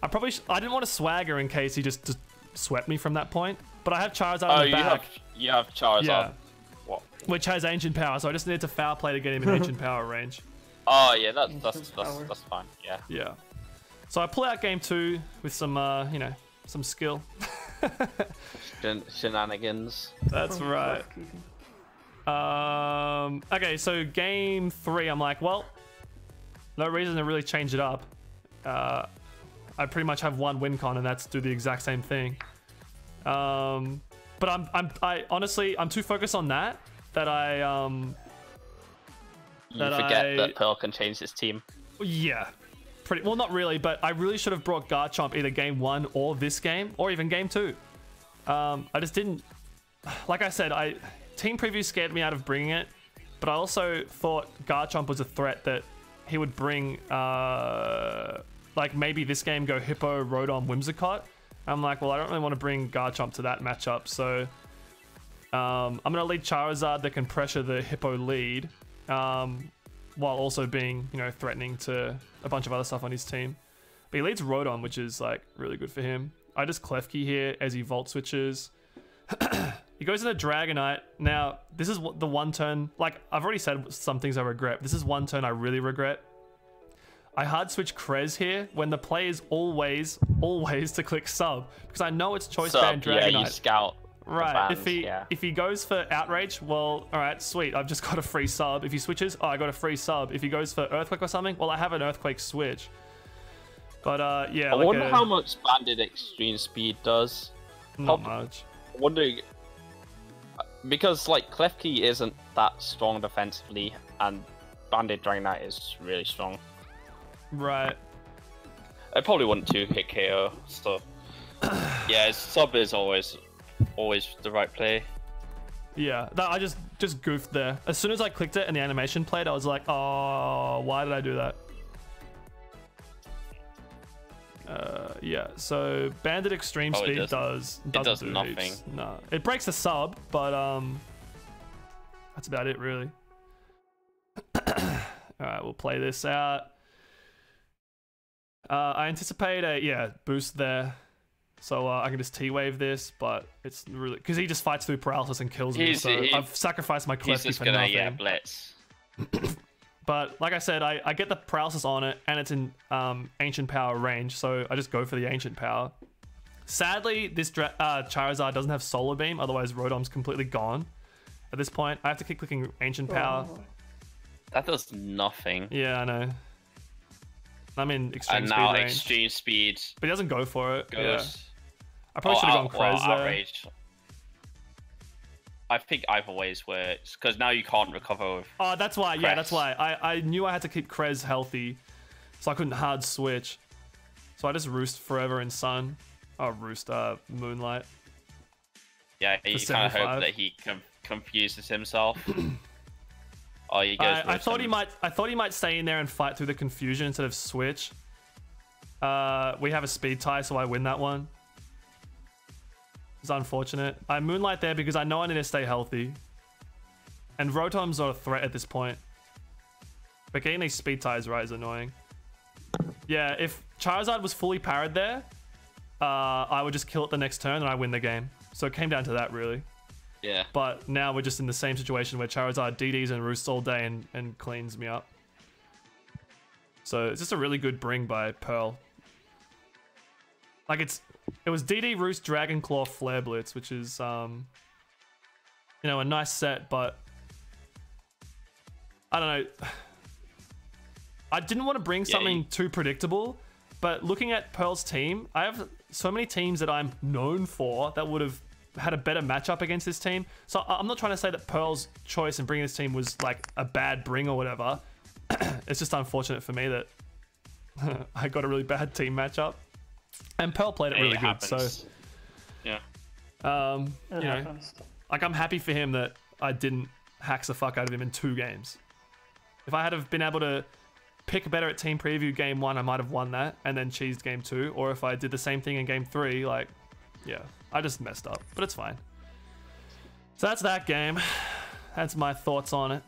I probably I didn't want to swagger in case he just swept me from that point. But I have Charizard in the back. You have Charizard. Yeah. What? Which has ancient power, so I just needed to foul play to get him in ancient power range. Oh yeah, that's fine. Yeah. Yeah. So I pull out game 2 with some you know, some skill. Shenanigans. That's right. Okay, so game 3, I'm like, well, no reason to really change it up. I pretty much have one win con, and that's do the exact same thing. But I honestly, I'm too focused on that I You forget that Pearl can change his team. Yeah, pretty well, not really, but I really should have brought Garchomp either game 1 or this game, or even game 2. I just didn't. Like I said, team preview scared me out of bringing it, but I also thought Garchomp was a threat that he would bring. Like maybe this game go Hippo, Rotom, Whimsicott. I'm like, well, I don't really want to bring Garchomp to that matchup, so I'm gonna lead Charizard that can pressure the Hippo lead, while also being, you know, threatening to a bunch of other stuff on his team. But he leads Rotom, which is like really good for him. I just Klefki here as he Volt switches. He goes into Dragonite. Now, this is the one turn, like I've already said some things I regret. This is one turn I really regret. I hard switch Krez here when the play is always to click sub, because I know it's choice band Dragonite. Yeah, you scout. Right. Fans, if he goes for outrage, well, all right, sweet. I've just got a free sub. If he switches, oh, I got a free sub. If he goes for Earthquake or something, well, I have an Earthquake switch. But yeah, I wonder how much banded extreme speed does. Not much. Wondering because like Klefki isn't that strong defensively, and banded Dragonite is really strong. Right. I probably want to hit KO, so yeah, his sub is always the right play. Yeah, I just goofed there. As soon as I clicked it and the animation played, I was like, oh, why did I do that? Yeah, so banded extreme speed does nothing. Heaps. No, it breaks the sub, but that's about it really. All right, we'll play this out. I anticipate a boost there, so I can just T-wave this, but it's really because he just fights through paralysis and kills me. So I've sacrificed my Klefki for nothing. Yeah, blitz. But like I said, I get the paralysis on it, and it's in ancient power range, so I just go for the ancient power. Sadly, this Charizard doesn't have Solar Beam, otherwise Rotom's completely gone. At this point, I have to keep clicking ancient power. That does nothing. Yeah, I know. I'm in extreme speed range. Extreme speed. But he doesn't go for it. Goes. Yeah. I probably should have gone Krez there. Outrage. I think either ways works, because now you can't recover with Oh, that's why. Krez. Yeah, that's why. I knew I had to keep Krez healthy, so I couldn't hard switch. So I just Roost forever in Sun. Oh, Roost, Moonlight. Yeah, you kind of hope that he confuses himself. Oh, he goes. I thought he might stay in there and fight through the confusion instead of switch. We have a speed tie, so I win that one. It's unfortunate. I Moonlight there because I know I need to stay healthy. And Rotom's not a threat at this point. But getting these speed ties right is annoying. Yeah, if Charizard was fully parried there, I would just kill it the next turn and I win the game. So it came down to that, really. Yeah. But now we're just in the same situation where Charizard DDs and roosts all day and cleans me up. So it's just a really good bring by Pearl. Like it was DD, Roost, Dragon Claw, Flare Blitz, which is, you know, a nice set, but I don't know. I didn't want to bring something too predictable, but looking at Pearl's team, I have so many teams that I'm known for that would have had a better matchup against this team. So I'm not trying to say that Pearl's choice in bringing this team was like a bad bring or whatever. It's just unfortunate for me that I got a really bad team matchup, and Pearl played it really good. Happens. So yeah, you know, like I'm happy for him that I didn't hacks the fuck out of him in 2 games. If I had have been able to pick better at team preview game 1, I might have won that and then cheesed game 2. Or if I did the same thing in game 3, like, yeah, I just messed up, but it's fine. So that's that game. That's my thoughts on it.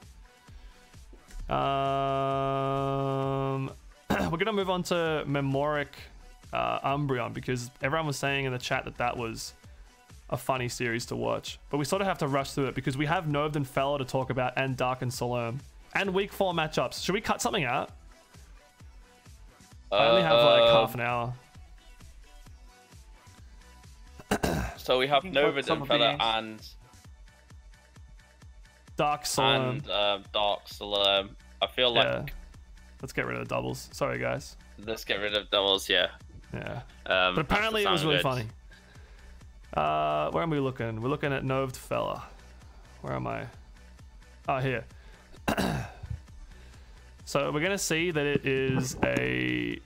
We're gonna move on to Memoric Umbreon, because everyone was saying in the chat that that was a funny series to watch, but we sort of have to rush through it because we have NOVED and Fella to talk about, and Dark and Solerme, and week 4 matchups. Should we cut something out? I only have like half an hour. So we have NOVED and Fella and Dark Solerme. And Dark Solerme. I feel like let's get rid of the doubles. Sorry guys. Let's get rid of doubles. Yeah. Yeah. But apparently it was really funny. Where am we looking? We're looking at NOVED Fella. Where am I? Oh, here. So we're gonna see that it is a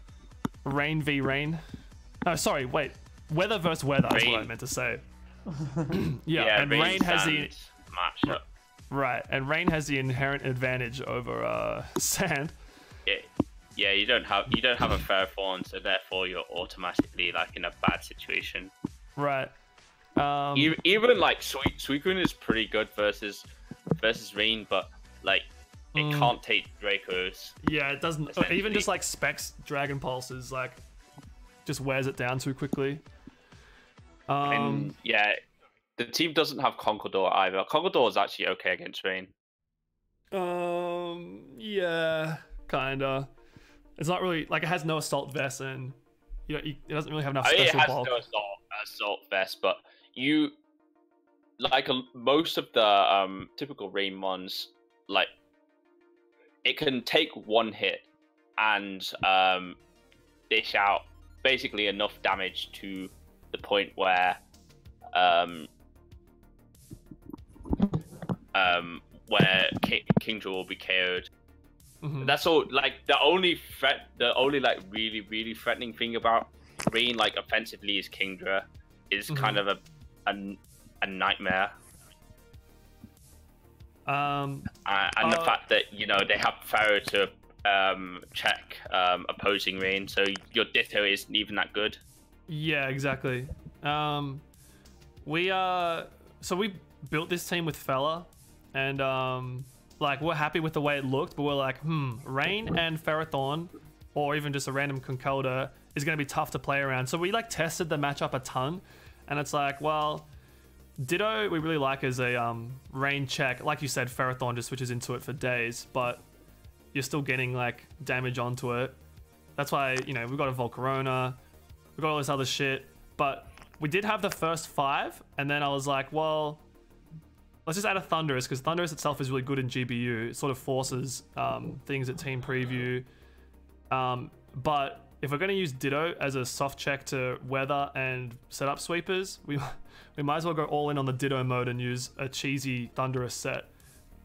rain v rain. Oh, sorry, wait. Weather versus weather is what I meant to say. Yeah, and rain has the matchup. Right, and rain has the inherent advantage over sand. Yeah, you don't have a Ferrothorn, so therefore you're automatically like in a bad situation. Right. Even like Suicune is pretty good versus rain, but like it can't take Dracos. Yeah, it doesn't. Even just like Specs Dragon Pulses, like just wears it down too quickly. And yeah, the team doesn't have Conqueror either. Conqueror is actually okay against rain. Yeah, kinda. It's not really like it has no assault vest, and it doesn't really have enough special bulk. It has no assault vest, but you like most of the typical rain ones, like it can take one hit and dish out basically enough damage to the point where Kingdra will be KO'd. Mm-hmm. That's all. Like the only like really threatening thing about rain, like offensively, is Kingdra is kind of a nightmare. And the fact that they have Pharaoh to check opposing rain, so your Ditto isn't even that good. Yeah, exactly. We built this team with Fella, and like we're happy with the way it looked, but we're like, rain and Ferrothorn, or even just a random Conkeldurr is going to be tough to play around. So we like tested the matchup a ton, and it's like, well, Ditto we really like as a rain check. Like you said, Ferrothorn just switches into it for days, but you're still getting like damage onto it. That's why we've got a Volcarona, we've got all this other shit, but we did have the first 5, and then I was like, well, let's just add a Thunderous, because Thunderous itself is really good in GBU. It sort of forces things at team preview. But if we're going to use Ditto as a soft check to weather and set up sweepers, we might as well go all in on the Ditto mode and use a cheesy Thunderous set.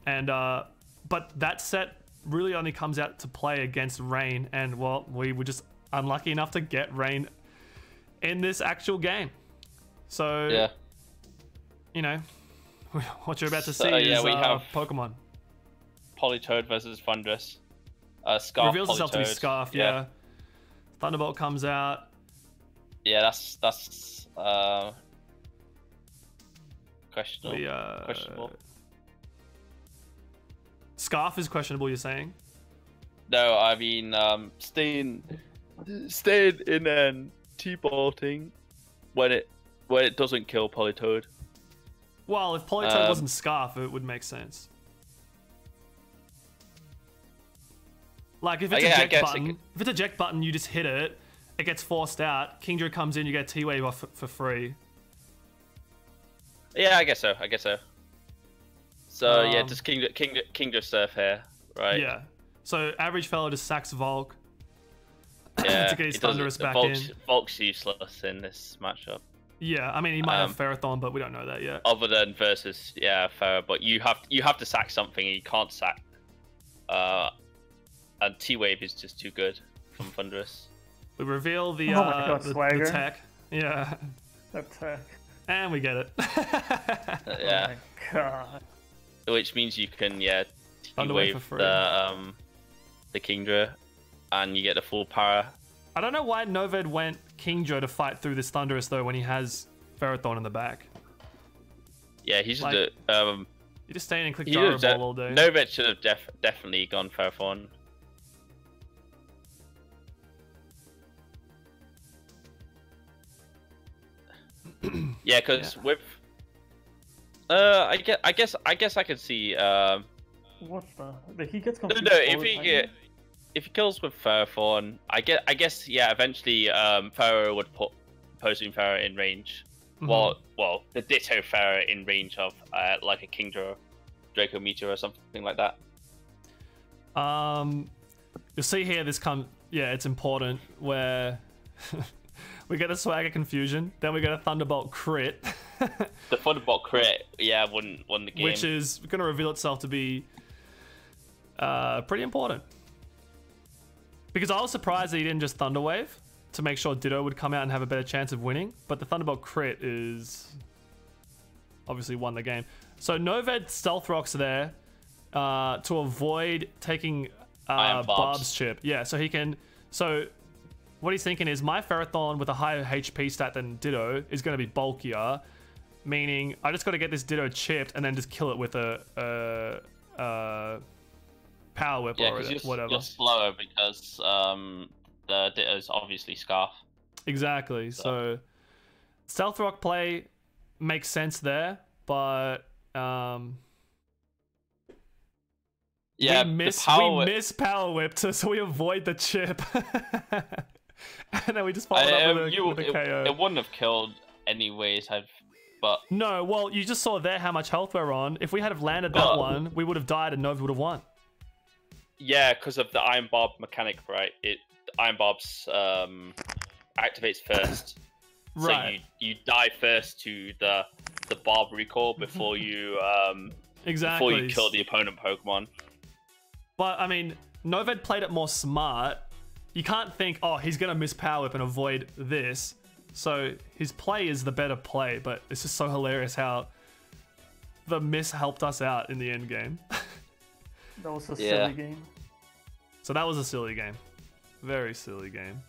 And but that set really only comes out to play against rain, and well, we were just unlucky enough to get rain in this actual game. So yeah, what you're about to see is we have Pokemon. Politoed versus Thunderous. Scarf reveals itself to be Scarf. Yeah. Thunderbolt comes out. Yeah, that's questionable. Questionable. Scarf is questionable. You're saying? No, I mean staying in and T-bolting when it doesn't kill Politoed. Well, if Politoed wasn't Scarf, it would make sense. Like if it's if it's eject button, you just hit it, it gets forced out. Kingdra comes in, you get T-Wave off for free. Yeah, I guess so. So yeah, just Kingdra Surf here. right? Yeah. So average fellow just sacks Volk Yeah, to get his it doesn't- Thunderous back in. Volk's useless in this matchup. Yeah, I mean he might have Ferrothorn, but we don't know that yet. Other than versus Farah, but you have to sack something and you can't sack. And T-Wave is just too good from Thunderous. We reveal the Oh my God, the Swaggered. tech. Yeah. Attack. And we get it. Yeah, Oh my God. which means you can Thunderwave T-Wave for free. the Kingdra, and you get the full power. I don't know why NOVED went Kingdra to fight through this Thunderous though when he has Ferrothorn in the back. Yeah, he should. Like, You just stay in and click he Gyro should have Ball all day. NOVED should have definitely gone Ferrothorn. Yeah, because with I guess I could see What the? He gets no, confused. if he kills with Ferrothorn, I guess eventually Pharaoh would put opposing Pharaoh in range. Mhm. Well, the Ditto Pharaoh in range of like a Kingdra, Draco Meteor or something like that. You'll see here it's important where we get a Swagger Confusion, then we get a Thunderbolt crit, The Thunderbolt crit, won the game. which is going to reveal itself to be pretty important. Because I was surprised that he didn't just Thunderwave to make sure Ditto would come out and have a better chance of winning, but the Thunderbolt crit is obviously won the game. So NOVED Stealth Rocks there to avoid taking Barb's chip. Yeah, so he can... So what he's thinking is my Ferrothorn with a higher HP stat than Ditto is going to be bulkier, meaning I just got to get this Ditto chipped and then just kill it with a Power Whip or whatever. You're slower because the Ditto's obviously Scarf. Exactly. So Stealth Rock play makes sense there, but Yeah, we miss Power Whip, so we avoid the chip. And then we just follow up with a KO. It wouldn't have killed anyways, but No, well, you just saw there how much health we're on. If we had have landed that one, we would have died and Nova would have won. yeah, because of the Iron Barb mechanic, right? Iron Barb's activates first, Right. So you die first to the Barb recall before you Exactly. before you kill the opponent Pokemon. But, I mean, NOVED played it more smart. You can't think, oh, he's going to miss Power Whip and avoid this. So his play is the better play, but it's just so hilarious how the miss helped us out in the end game. That was a Yeah. silly game. So that was a silly game. Very silly game.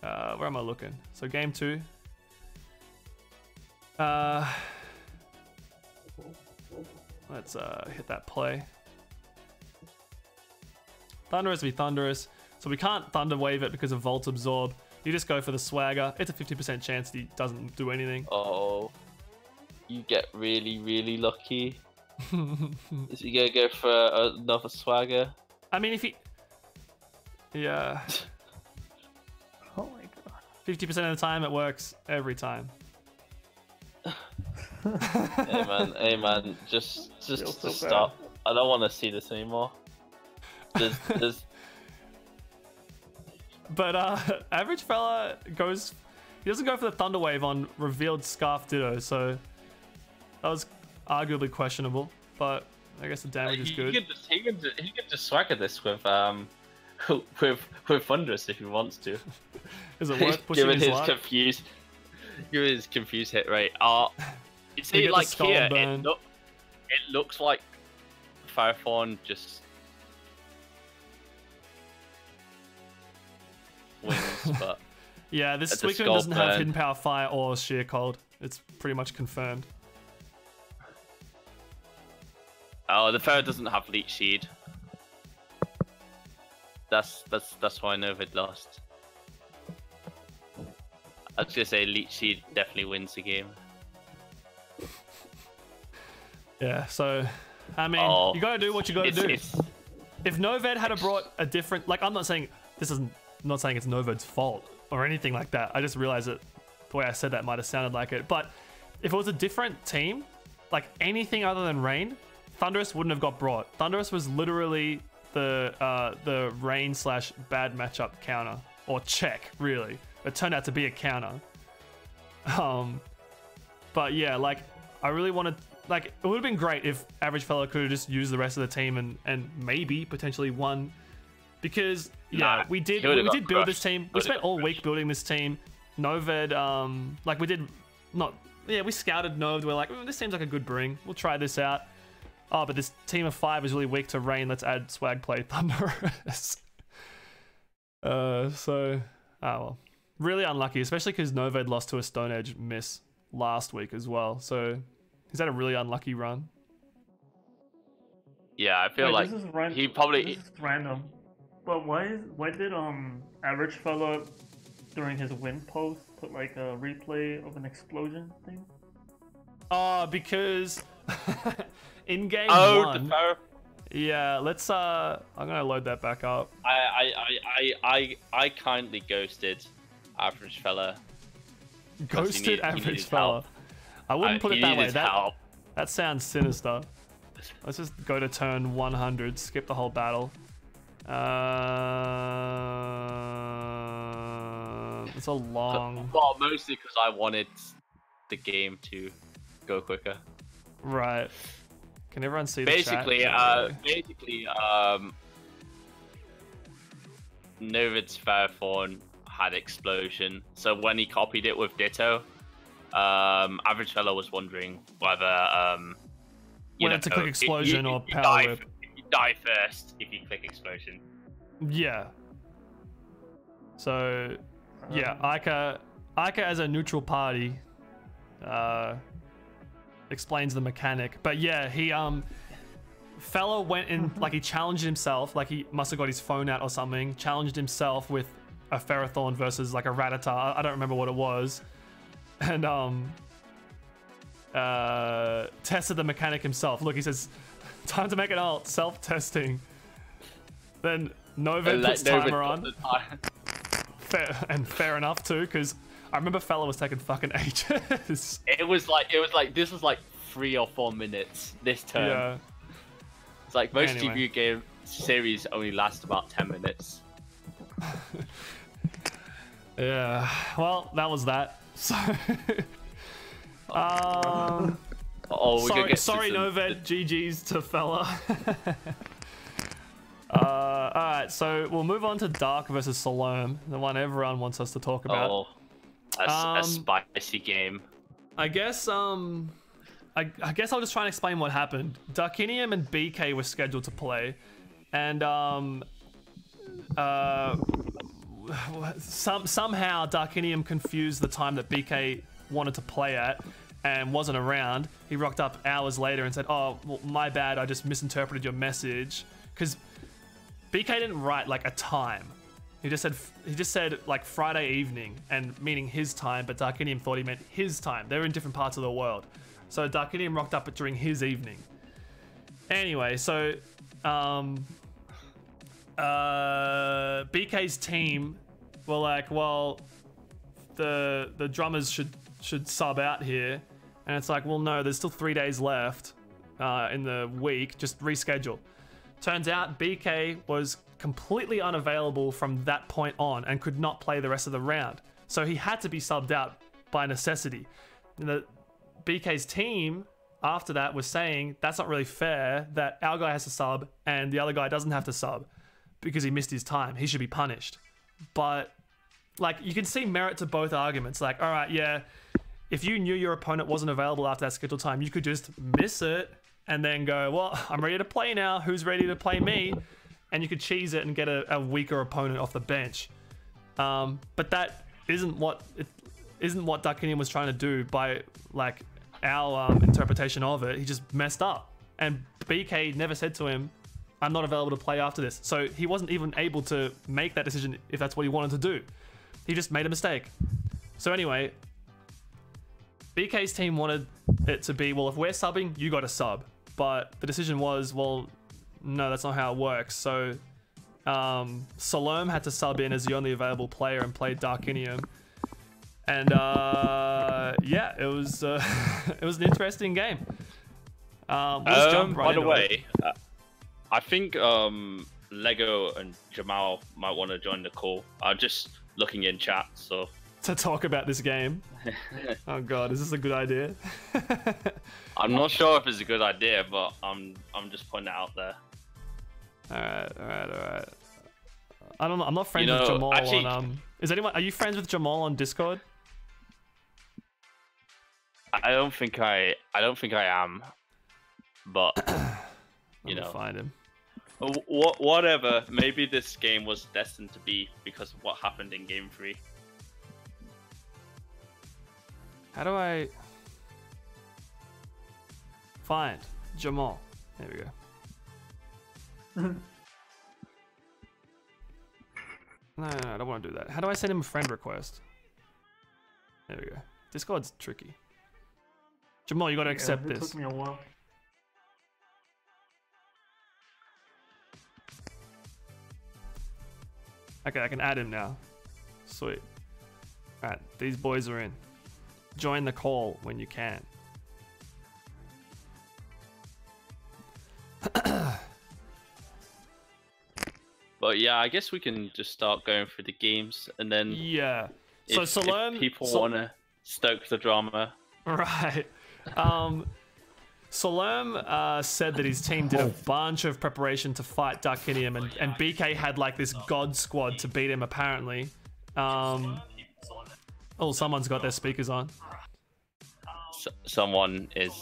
Where am I looking? So game 2. Let's hit that play. Thunderous v Thunderous. So we can't Thunder Wave it because of Volt Absorb. You just go for the Swagger. It's a 50% chance he doesn't do anything. Oh, you get really, really lucky. Is he gonna go for another Swagger? I mean, if he... Yeah. Oh my God. 50% of the time it works every time. Hey man, just Feels so stop. I don't want to see this anymore. There's But average fella goes... He doesn't go for the Thunder Wave on revealed Scarf Ditto, so that was arguably questionable. But I guess the damage is good. He can just Swagger this with Thunderous if he wants to. Is it worth pushing given his his luck? confused hit rate. You You see, get the like skull here, burn. it looks like Firethorn just wins, but Yeah, this At the Suicune skull doesn't have burn. Hidden Power Fire or Sheer Cold. It's pretty much confirmed. oh, the Pharaoh doesn't have Leech Seed. That's why NOVED lost. I was gonna say Leech Seed definitely wins the game. Yeah, so I mean, Oh, you gotta do what you gotta do. If NOVED had brought a different, like, I'm not saying I'm not saying it's NOVED's fault or anything like that. I just realized that the way I said that might have sounded like it. But if it was a different team, like anything other than Rain, Thunderous wouldn't have got brought. Thunderous was literally the rain / bad matchup counter, or check, really. It turned out to be a counter. But yeah, like, I really wanted, like, it would have been great if Average Fella could have just used the rest of the team and maybe potentially won, because yeah, we did build this team. We spent all week building this team. NOVED, like, we scouted NOVED. We're like, this seems like a good bring. We'll try this out. Oh, but this team of 5 is really weak to rain. Let's add Swag Play Thunderous. So, well, really unlucky, especially because NOVED lost to a Stone Edge miss last week as well. So, he's had a really unlucky run. Yeah, I feel like he probably. This is random, but why did Average Fella during his win post put like a replay of an explosion thing? Because in game 1. Yeah, let's I'm gonna load that back up. I kindly ghosted Average Fella. Ghosted Average Fella. I wouldn't put it that way. That sounds sinister. Let's just go to turn 100, skip the whole battle. It's a long. Well, mostly because I wanted the game to go quicker. Right. Can everyone see the chat? Basically, Novid's Fairthorn had explosion, so when he copied it with Ditto, Average Fellow was wondering whether whether to click explosion or power whip. You die first if you click explosion. Yeah. So, yeah, Ika as a neutral party explains the mechanic, but yeah, he Fellow went in, like, he challenged himself, like he must have got his phone out or something, challenged himself with a Ferrothorn versus like a Rattata. I don't remember what it was, and tested the mechanic himself. Look, he says, time to make an ult, self-testing. Then NOVED puts timer on. Fair enough too, because I remember Fellow was taking fucking ages. It was like this was like 3 or 4 minutes this turn. Yeah. It's like most GPU game series only last about 10 minutes. Yeah. Well, that was that. So. Sorry, NOVED. GG's to Fella. Alright, so we'll move on to Dark versus Solerme, the one everyone wants us to talk about. Oh, a spicy game. I guess I'll just try and explain what happened. Darkinium and BK were scheduled to play, and somehow Darkinium confused the time that BK wanted to play at and wasn't around. He rocked up hours later and said, "Oh, well, my bad, I just misinterpreted your message," because BK didn't write like a time. He just said like Friday evening, and meaning his time, but Darkinium thought he meant his time. They're in different parts of the world. So Darkinium rocked up during his evening. Anyway, so BK's team were like, well, the drummers should sub out here, and it's like, well, no, there's still 3 days left in the week. Just reschedule. Turns out BK was completely unavailable from that point on and could not play the rest of the round. So he had to be subbed out by necessity. And BK's team after that was saying that's not really fair, that our guy has to sub and the other guy doesn't have to sub because he missed his time. He should be punished. But like, you can see merit to both arguments. Like, all right, yeah, if you knew your opponent wasn't available after that scheduled time, you could just miss it and then go, well, I'm ready to play now. Who's ready to play me? And you could cheese it and get a weaker opponent off the bench. But that isn't what Darkinium was trying to do by like our interpretation of it. He just messed up. And BK never said to him, I'm not available to play after this. So he wasn't even able to make that decision if that's what he wanted to do. He just made a mistake. So anyway, BK's team wanted it to be, well, if we're subbing, you got to sub. But the decision was, well, no, that's not how it works. So Solerme had to sub in as the only available player and played Darkinium. And yeah, it was an interesting game. We'll just jump right by the into it. way, I think Lego and Jamal might want to join the call. I'm just looking in chat, so To talk about this game. Oh god, is this a good idea? I'm not sure if it's a good idea, but I'm just putting it out there. Alright. I don't know. I'm not friends You know, with Jamal actually- on Are you friends with Jamal on Discord? I don't think I am, but you I'm gonna know, find him. whatever. Maybe this game was destined to be because of what happened in Game 3. How do I find Jamal? There we go. No, I don't want to do that. How do I send him a friend request? There we go. Discord's tricky. Jamal, you got to accept It this. took me a while. Okay, I can add him now. Sweet. Alright, these boys are in. Join the call when you can. But yeah, I guess we can just start going through the games, and then Yeah. So if Solerme, people want to stoke the drama. Right. Solerme said that his team did a bunch of preparation to fight Darkinium, and BK had like this god squad to beat him apparently. Oh, someone's got their speakers on. Someone is.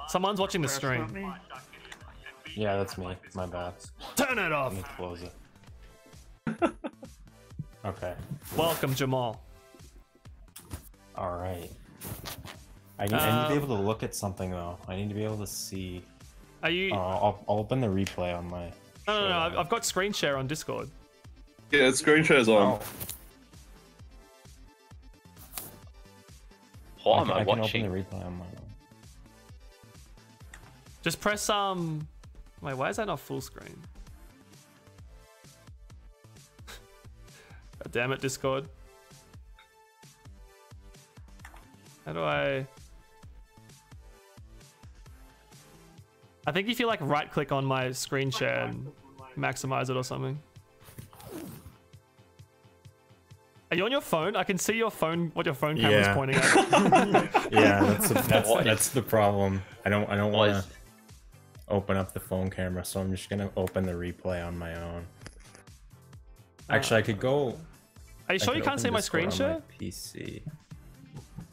Someone's watching the That's stream. not me. Yeah, that's me. My bad. Turn it off. Let me close it. Okay. Welcome, Jamal. All right. I need to be able to look at something though. I need to be able to see. Are you? I'll open the replay on my. No. I've got screen share on Discord. Yeah, screen share's on. What am I I can watching? open the replay on my own. Just press Wait, why is that not full screen? God damn it, Discord. How do I think if you like right click on my screen share and maximize it or something. Are you on your phone? I can see your phone, what your phone camera's Yeah. pointing at. Yeah, What that's the problem. I don't What want is- to open up the phone camera, so I'm just gonna open the replay on my own. Actually, I could go. Are you sure you can't see my screen share? PC.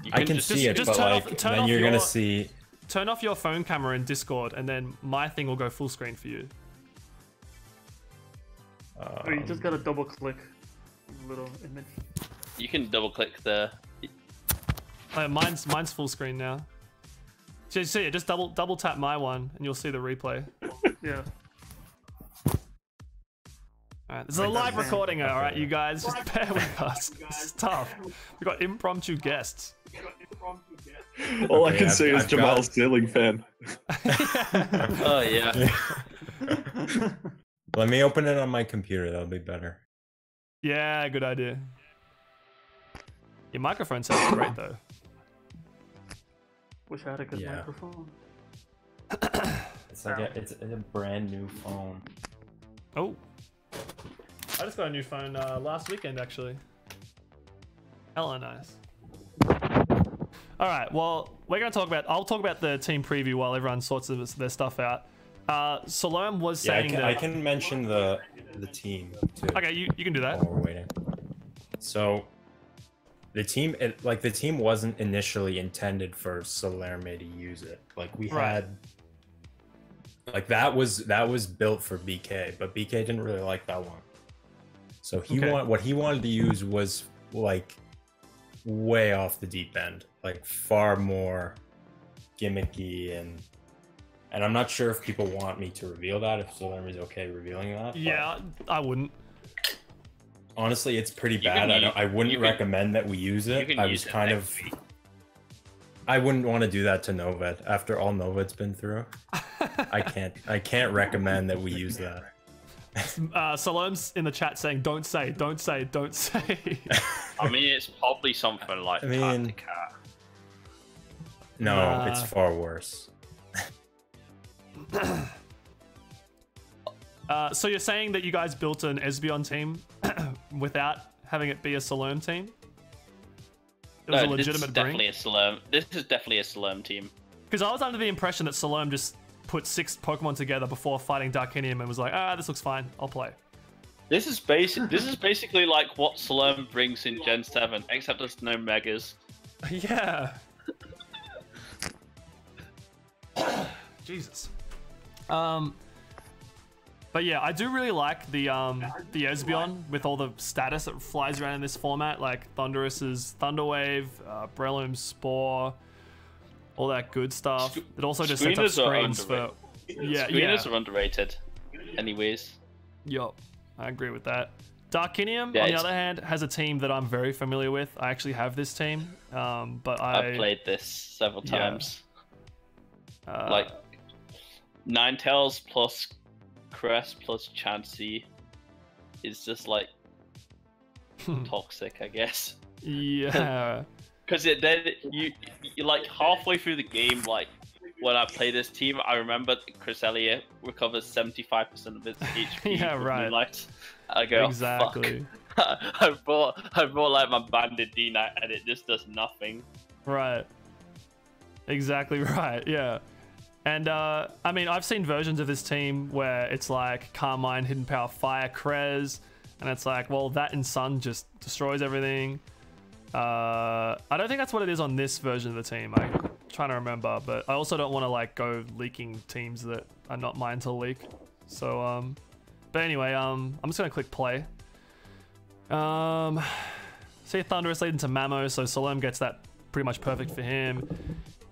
You I can just- see it, just but turn like off- turn then off you're your- gonna see. Turn off your phone camera in Discord, and then my thing will go full screen for you. Or you just gotta double click the little image. You can double click the. Oh, mine's full screen now. So you see it, just double tap my one, and you'll see the replay. Yeah. Alright, this is a live recording, alright, you guys, just bear with us. This is tough. We got impromptu guests. All I Okay, can see is I've Jamal's ceiling fan. Oh yeah. Let me open it on my computer. That'll be better. Yeah, good idea. Your microphone sounds great though. Wish I had a good Yeah. microphone. It's like it's a brand new phone. Oh. I just got a new phone last weekend actually. Hella nice. Alright, well, I'll talk about the team preview while everyone sorts their stuff out. Solerme was Yeah, saying that... I can mention the team too. Okay, you can do that. While we're waiting. So the team wasn't initially intended for Solerme to use it. Like we Right. had like that was built for BK, but BK didn't really like that one. So what he wanted to use was like way off the deep end, like far more gimmicky and I'm not sure if people want me to reveal that, if Solerme is okay revealing that. but Yeah, I wouldn't. honestly, it's pretty You bad. can I wouldn't you can- recommend that we use You it. can I use was it kind next of week. I wouldn't want to do that to NOVED after all NOVED's been through. I can't recommend that we use that. Solerme's in the chat saying, don't say. I mean, it's probably something like I mean- cat to cat. No, Nah. it's far worse. So you're saying that you guys built an Esbjorn team without having it be a Solerme team? It was a legitimate bring? This is definitely a Solerme team. Because I was under the impression that Solerme just put 6 Pokemon together before fighting Darkinium and was like, this looks fine, I'll play. This is basically like what Solerme brings in Gen 7, except there's no Megas. Yeah. Jesus. But yeah, I do really like the Esbjorn with all the status that flies around in this format, like Thunderous's Thunderwave, Breloom's Spore, all that good stuff. It also just sets up screens for... Screeners are underrated, anyways. Yup, I agree with that. Darkinium, on the other hand, has a team that I'm very familiar with. I actually have this team, but I've played this several times. Like Ninetales plus Crest plus Chansey is just like toxic, I guess. Yeah. Because then you like halfway through the game, like when I play this team, I remember Cresselia recovers 75% of its HP. Yeah, right. Moonlight. I go, exactly. Fuck. I brought like my banded D-Knight and it just does nothing. Right. Exactly right. Yeah. And I mean, I've seen versions of this team where it's like Carmine, Hidden Power, Fire, Krez, and it's like, well, that and Sun just destroys everything. I don't think that's what it is on this version of the team. I'm trying to remember, but I also don't want to like go leaking teams that are not mine to leak. So, but anyway, I'm just gonna click play. See Thunderous leading to Mamo, so Solerme gets that pretty much perfect for him.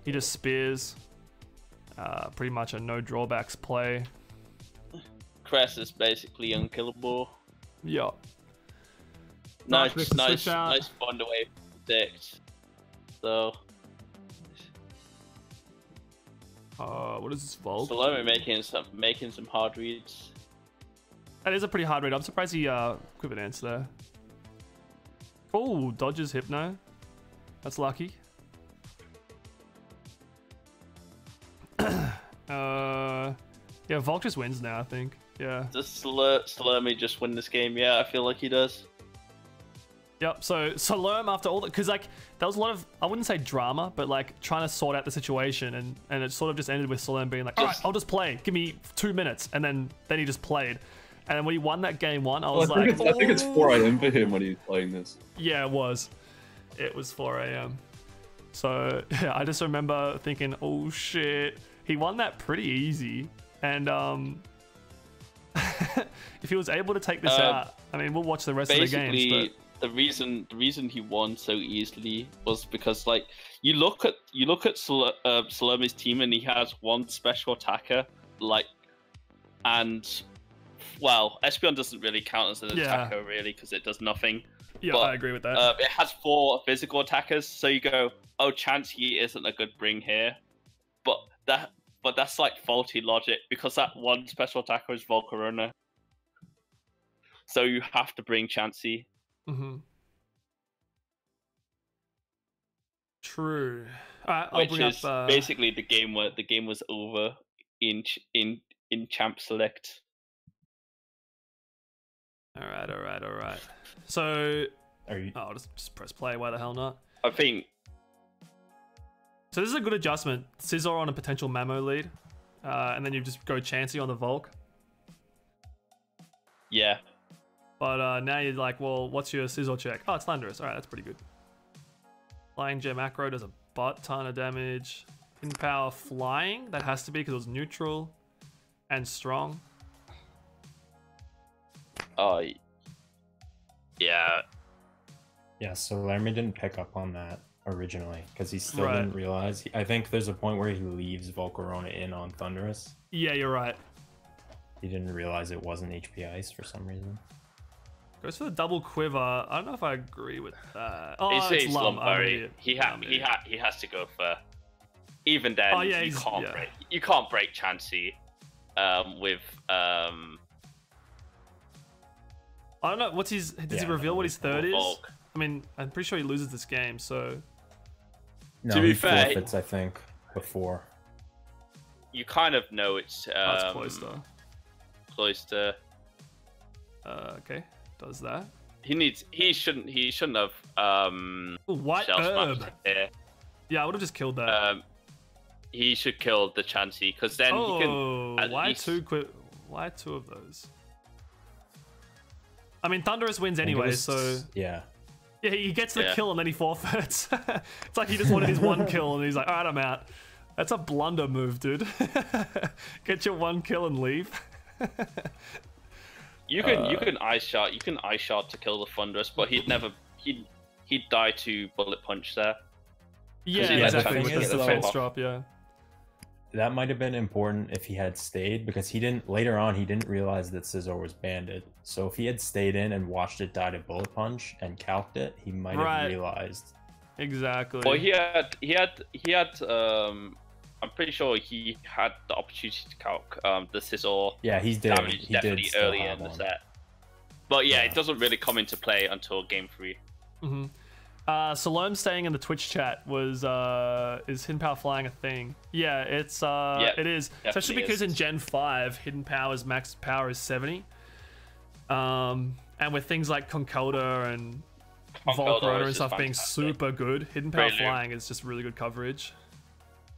He just spears. Pretty much a no drawbacks play. Crest is basically unkillable. Yeah. Nice fun away from predict. So. What is this Volk? Solerme making some hard reads. That is a pretty hard read. I'm surprised he quivered ants there. Oh, dodges Hypno. That's lucky. Yeah, Volk just wins now, I think. Yeah. Does Solerme just win this game? Yeah, I feel like he does. Yep, so Solerme after all that, because like, there was a lot of, I wouldn't say drama, but like trying to sort out the situation, and it sort of just ended with Solerme being like, alright, I'll just play, give me 2 minutes, and then he just played. And then when he won that game 1, I was I think it's 4 AM for him when he's playing this. Yeah, it was 4 AM. So yeah, I just remember thinking, oh shit, he won that pretty easy. And if he was able to take this out, I mean, we'll watch the rest of the games. But... the reason he won so easily was because like you look at Solerme's team and he has one special attacker, like, and well, Espeon doesn't really count as an attacker really because it does nothing. Yeah, but, I agree with that. It has 4 physical attackers, so you go, oh, Chansey isn't a good bring here, but that's like faulty logic because that one special attacker is Volcarona. So you have to bring Chansey. Mm-hmm. True. I'll Which bring is up, basically the game was over in Champ Select. All right. So, Are you? I'll just press play. Why the hell not? I think. So this is a good adjustment. Scizor on a potential Mamo lead, and then you just go Chansey on the Volk. Yeah. But now you're like, well, what's your Scizor check? Oh, it's Thunderous. All right, that's pretty good. Flying Gem Macro does a butt ton of damage. In power flying, that has to be because it was neutral and strong. Oh. Yeah. Yeah, so Solerme didn't pick up on that originally because he still didn't realize. I think there's a point where he leaves Volcarona in on Thunderous. Yeah, you're right. He didn't realize it wasn't HP Ice for some reason. Goes for the double quiver. I don't know if I agree with that. Oh, It's it's Lum. He has to go for. Even then, Oh, yeah, you can't break Chansey with I don't know. What's his? Does he reveal what his third is? Volk. I mean, I'm pretty sure he loses this game. So No, To be he fair- forfeits, I think, before. You kind of know it's That's Cloister. Cloister. Okay, does that. He shouldn't have Ooh, white shell herb. smashed here. Yeah, I would have just killed that. He should kill the Chansey because then he can Oh, at why least- why two of those? I mean, Thunderous wins I think it anyway, was- so yeah. yeah, he gets the Yeah. kill and then he forfeits. It's like he just wanted his one kill and he's like, all right, I'm out. That's a blunder move, dude. Get your one kill and leave. You can ice shot to kill the Thunderous, but he'd die to bullet punch there. Yeah, he lets exactly. Chansey With get his the defense kill. drop, yeah. That might have been important if he had stayed, because later on he didn't realize that Scizor was banded. So if he had stayed in and watched it die to bullet punch and calced it, he might Right. have realized. Exactly. Well, he had. I'm pretty sure he had the opportunity to calc the Scizor Yeah, he did. damage He definitely did still early have in the one. set. But yeah, Yeah. it doesn't really come into play until game 3. Mm-hmm. Solerme saying in the Twitch chat was, is Hidden Power flying a thing? Yeah, it is. Especially because in Gen 5, Hidden Power's max power is 70. And with things like Conkeldurr and Volcarona and is stuff being fantastic. super good, Hidden Power Breloom. flying is just really good coverage.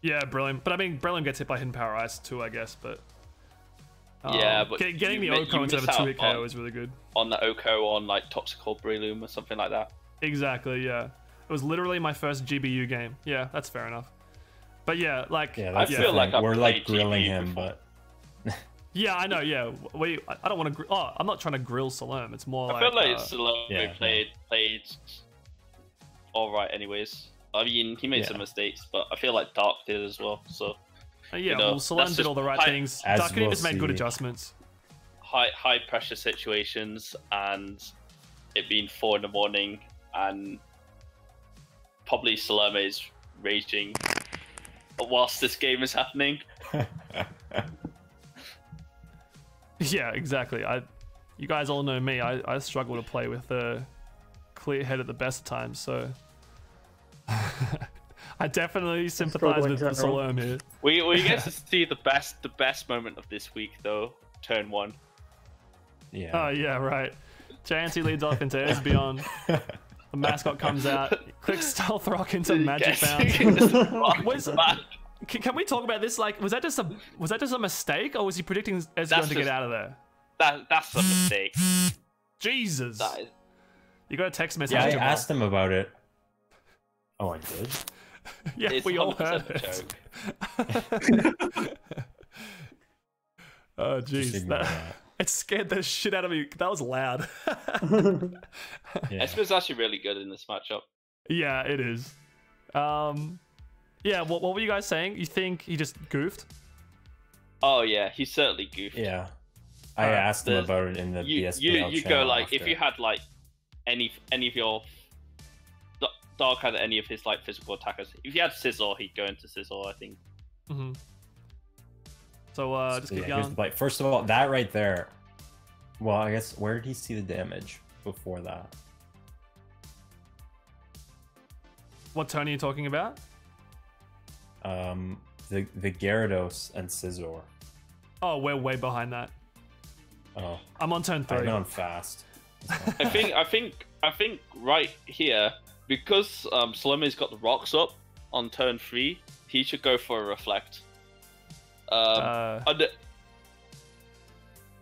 Yeah, Breloom. But I mean, Breloom gets hit by Hidden Power Ice too, I guess, but... Yeah, but getting the you Oko instead of a miss 2-hit out KO is really good. on the Oko on like Toxical Breloom or something like that. Exactly, yeah. It was literally my first GBU game. Yeah, that's fair enough. But yeah, like... Yeah, that's I the feel thing. like I've We're like played grilling GBU him, before. but Yeah, I know, yeah. I don't want to... Oh, I'm not trying to grill Solerme. It's more I like... feel like Solerme yeah, played all right anyways. I mean, he made Yeah. some mistakes, but I feel like Dark did as well. So yeah, know, well, Solerme that's did all the right just- things. As Darkinium we'll just made good see. adjustments. high pressure situations and it being 4 in the morning and probably Solerme is raging whilst this game is happening. Yeah, exactly. You guys all know me. I struggle to play with a clear head at the best of times, so... I definitely sympathize Struggle in with general. Solerme here. We get to see the best moment of this week though, turn 1. yeah. Oh, yeah, right. JNC leads off into Espeon. The mascot comes out. Quick stealth rock into Magic Bounce. Can we talk about this? Like, was that just a mistake, or was he predicting Espeon to get just- out of there? That's a mistake. Jesus! That is, You got a text message. Yeah, I Jamal. asked him about it. Oh, I did? Yeah, it's we all 100% heard a it. joke. Oh, Just jeez, ignore that. it scared the shit out of me. That was loud. Yeah. Espeon's actually really good in this matchup. Yeah, it is. Yeah. What were you guys saying? You think he just goofed? Oh yeah, he certainly goofed. Yeah. I Alright, asked him there's- about it in the You BSPL go channel like if after. you had like any of your Dark had any of his like physical attackers. If you had Scizor, he'd go into Scizor, I think. Mm-hmm. So just keep Yeah, here's going. the play. First of all, that right there. Well, I guess where did he see the damage before that? What turn are you talking about? The Gyarados and Scizor. Oh, we're way behind that. Oh, I'm on turn I've 3. been on fast. I think right here because Solerme's got the rocks up on turn 3, he should go for a reflect. Yeah.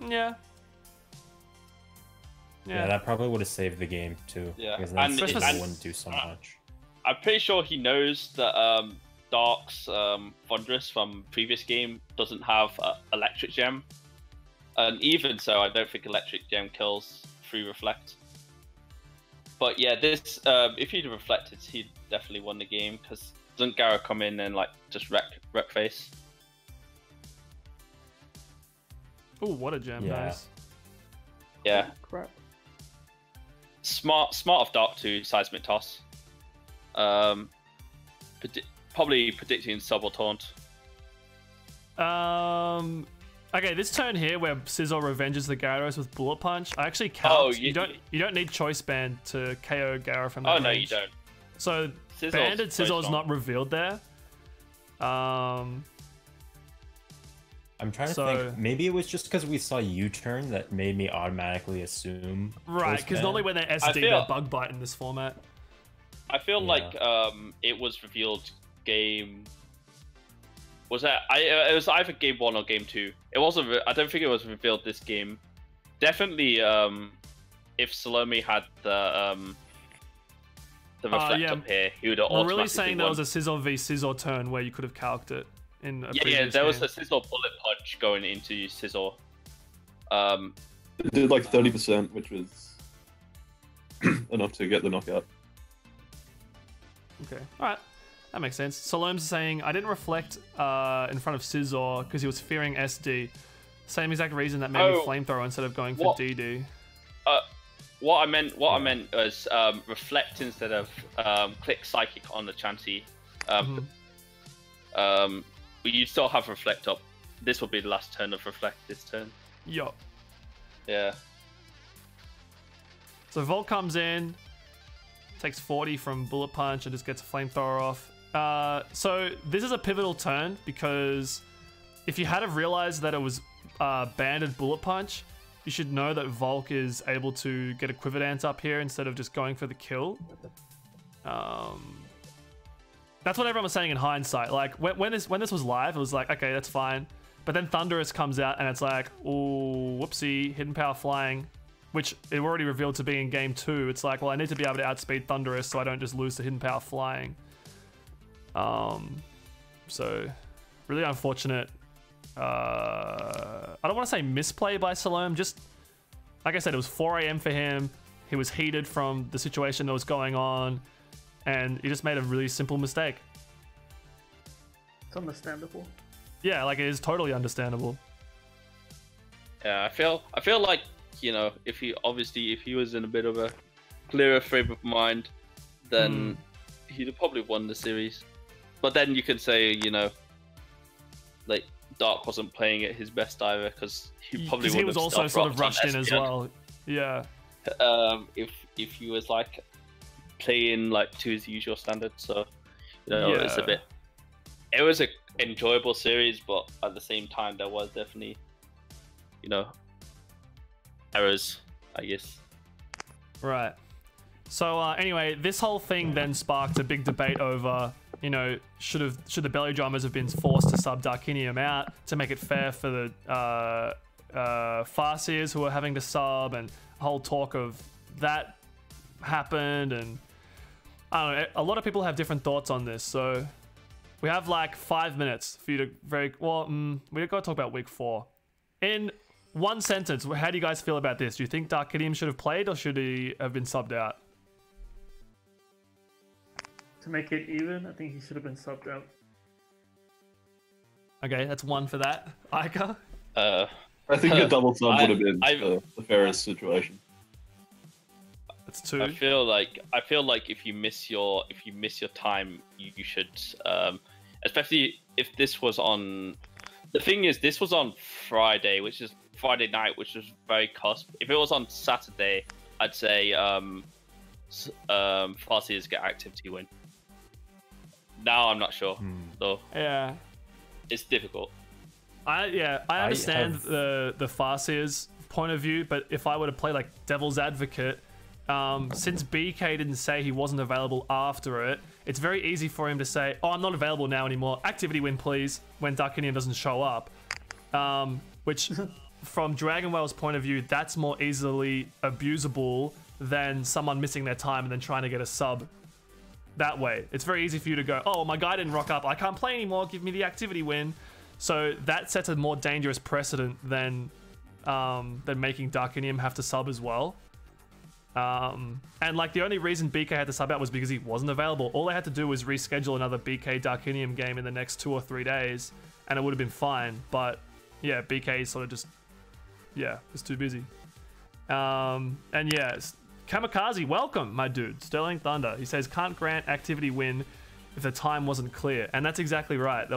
Yeah, Yeah. that probably would have saved the game too. Yeah, because then and- Scizor and- wouldn't do so much. I'm pretty sure he knows that Dark's Thunderous from previous game doesn't have Electric Gem. And even so, I don't think Electric Gem kills through Reflect. But yeah, this if he'd reflected, he'd definitely won the game because doesn't Gara come in and like just wreck face? Oh, what a gem, Yeah. nice. Yeah, Crap. smart of Dark to Seismic Toss. Probably predicting Sub or Taunt. Okay, this turn here where Scizor revenges the Gyarados with Bullet Punch, I actually count. Oh, you don't need Choice Band to KO Gyara from that Oh no, you range. don't. So banded Scizor is not revealed there. I'm trying to think. Maybe it was just because we saw U-turn that made me automatically assume. Right, because normally when they're SD, they're bug bite in this format. I feel like it was revealed game. Was that? It was either game 1 or game 2. It wasn't. I don't think it was revealed this game. Definitely, if Solerme had the reflect up here, he would have automatically. We're really saying there was a Scizor v Scizor turn where you could have calced it. There was a Scizor bullet punch going into Scizor. It did like 30%, which was enough to get the knockout. Okay, alright. That makes sense. Solerme's saying, I didn't reflect in front of Scizor because he was fearing SD. Same exact reason that made me flamethrower instead of going for DD. What I meant was reflect instead of click psychic on the Chansey. You'd still have reflect up. This will be the last turn of reflect this turn. Yup. Yeah. So Volt comes in, takes 40 from bullet punch and just gets a flamethrower off. So this is a pivotal turn because if you had have realized that it was banded bullet punch, you should know that Volk is able to get a quiver dance up here instead of just going for the kill. That's what everyone was saying in hindsight. Like when this was live, it was like, okay, that's fine. But then Thunderous comes out and it's like, oh, whoopsie, hidden power flying, which it already revealed to be in game 2. It's like, well, I need to be able to outspeed Thunderous so I don't just lose to hidden power flying. So really unfortunate. I don't want to say misplay by Solerme. Just like I said, it was 4 a.m. for him. He was heated from the situation that was going on. And he just made a really simple mistake. It's understandable. Yeah, like it is totally understandable. Yeah, I feel like, you know, if he was in a bit of a clearer frame of mind, then he'd have probably won the series. But then you could say, you know, like Dark wasn't playing at his best either because he probably would have. He was also sort of rushed in as well. Yeah. If he was like playing like to his usual standard, so you know, it was an enjoyable series, but at the same time there was definitely, you know, errors, I guess. Right. So anyway, this whole thing then sparked a big debate over, you know, should the belly drummers have been forced to sub Darkinium out to make it fair for the Farseers who were having to sub, and a whole talk of that happened, and I don't know, a lot of people have different thoughts on this, so we have like 5 minutes for you to we've got to talk about week 4. In one sentence, how do you guys feel about this? Do you think Darkinium should have played or should he have been subbed out? To make it even, I think he should have been subbed out. Okay, that's 1 for that. Ika? I think a double sub would have been the fairest situation. That's 2. I feel like if you miss your time, you should, especially if this was on. The thing is, this was on Friday, which is Friday night, which was very cusp. If it was on Saturday, I'd say Farseers get activity win. Now I'm not sure, though. Yeah, it's difficult. I understand the Farseers point of view, but if I were to play like devil's advocate, since BK didn't say he wasn't available after it, it's very easy for him to say, oh, I'm not available now anymore, activity win please, when Darkinium doesn't show up. Which, from Dragonwell's point of view, that's more easily abusable than someone missing their time and then trying to get a sub that way. It's very easy for you to go, oh, my guy didn't rock up, I can't play anymore, give me the activity win. So that sets a more dangerous precedent than making Darkinium have to sub as well. And like the only reason BK had to sub out was because he wasn't available. All they had to do was reschedule another BK Darkinium game in the next 2 or 3 days, and it would have been fine. But yeah, BK sort of just, was too busy. And yeah, Kamikaze, welcome, my dude. Sterling Thunder. He says, can't grant activity win if the time wasn't clear. And that's exactly right.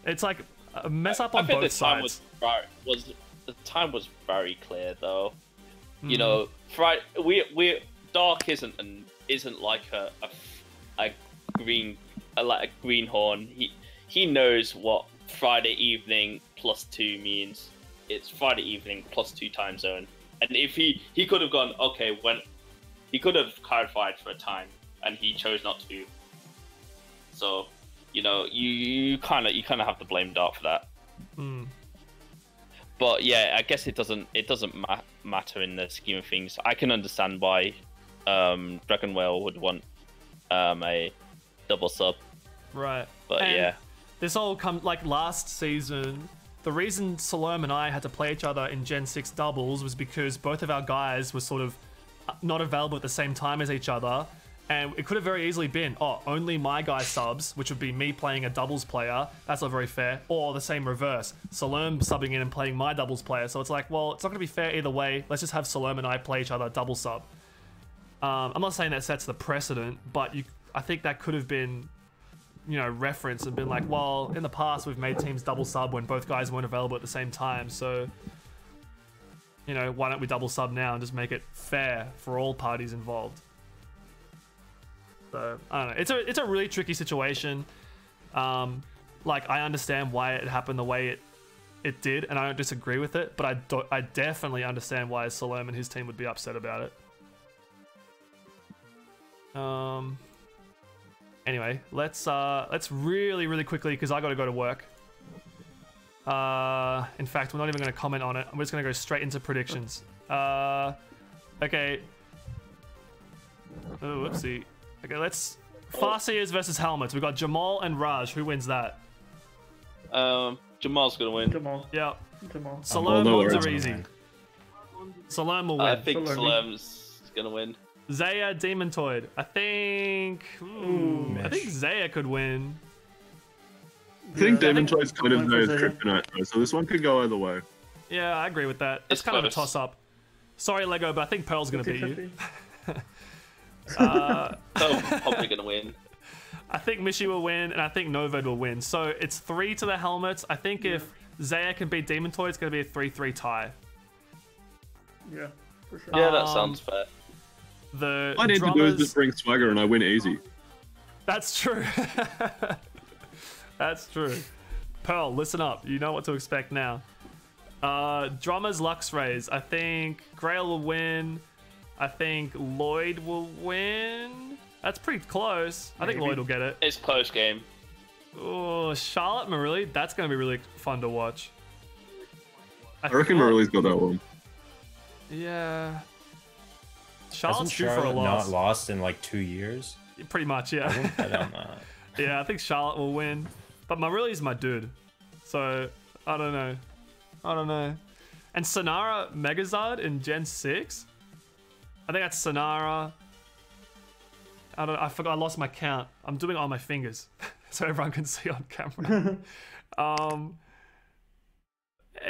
It's like a mess up on both sides. The time was very clear, though. You know, Friday, we Dark isn't like a greenhorn, he knows what Friday evening +2 means. It's Friday evening +2 time zone. And if he could have gone, okay, he could have clarified for a time, and he chose not to. So, you kind of have to blame Dart for that. But yeah, I guess it doesn't matter in the scheme of things. I can understand why Dragon Whale would want a double sub. Right. But and yeah. This all come like last season. The reason Solerme and I had to play each other in Gen 6 doubles was because both of our guys were sort of not available at the same time as each other. And it could have very easily been, only my guy subs, which would be me playing a doubles player. That's not very fair. Or the same reverse. Solerme subbing in and playing my doubles player. So it's like, well, it's not going to be fair either way. Let's just have Solerme and I play each other double sub. I'm not saying that sets the precedent, but I think that could have been, referenced and been like, well, in the past we've made teams double sub when both guys weren't available at the same time. So, why don't we double sub now and just make it fair for all parties involved? So I don't know. It's a really tricky situation. Like I understand why it happened the way it did, and I don't disagree with it. But I definitely understand why Solerme and his team would be upset about it. Anyway, let's really quickly, because I got to go to work. In fact, we're not even going to comment on it. I'm just going to go straight into predictions. Okay. Oh, whoopsie. Okay, let's... Farseers versus Helmets. We've got Jmal and Raj. Who wins that? Jamal's gonna win. Jamal. Yeah. Jamal. Solerme ones are easy. Solerme will win. I think Solerme's gonna win. Zaya, Demontoid. I think Zaya could win. I think Yeah, Demontoid's kind of knows Zaya. kryptonite though, so this one could go either way. Yeah, I agree with that. It's kind of a close. toss-up. Sorry, Lego, but I think Pearl's gonna beat you. 50-50. Pearl's probably gonna win. I think Mishi will win, and I think NOVED will win. So it's 3 to the Helmets. I think if Zaya can beat Demontoid, it's going to be a 3-3 tie. Yeah, for sure. Yeah, that sounds fair. The All I need to do is drummers... just bring Swagger and I win easy. That's true. That's true. Pearl, listen up. You know what to expect now. Drummers, Luxrays. I think Grail will win. I think Lloyd will win. That's pretty close. I think Maybe. Lloyd will get it. It's close game. Oh, Charlotte Marili. That's going to be really fun to watch. I reckon Marley's got that one. Yeah. Hasn't Charlotte's due for a Charlotte loss. not lost in like 2 years? Pretty much, yeah. I don't know. Yeah, I think Charlotte will win. But Marili's my dude. So, I don't know. And Sonara Megazard in Gen 6? I think that's Sonara. I forgot. I lost my count. I'm doing it on my fingers, so everyone can see on camera.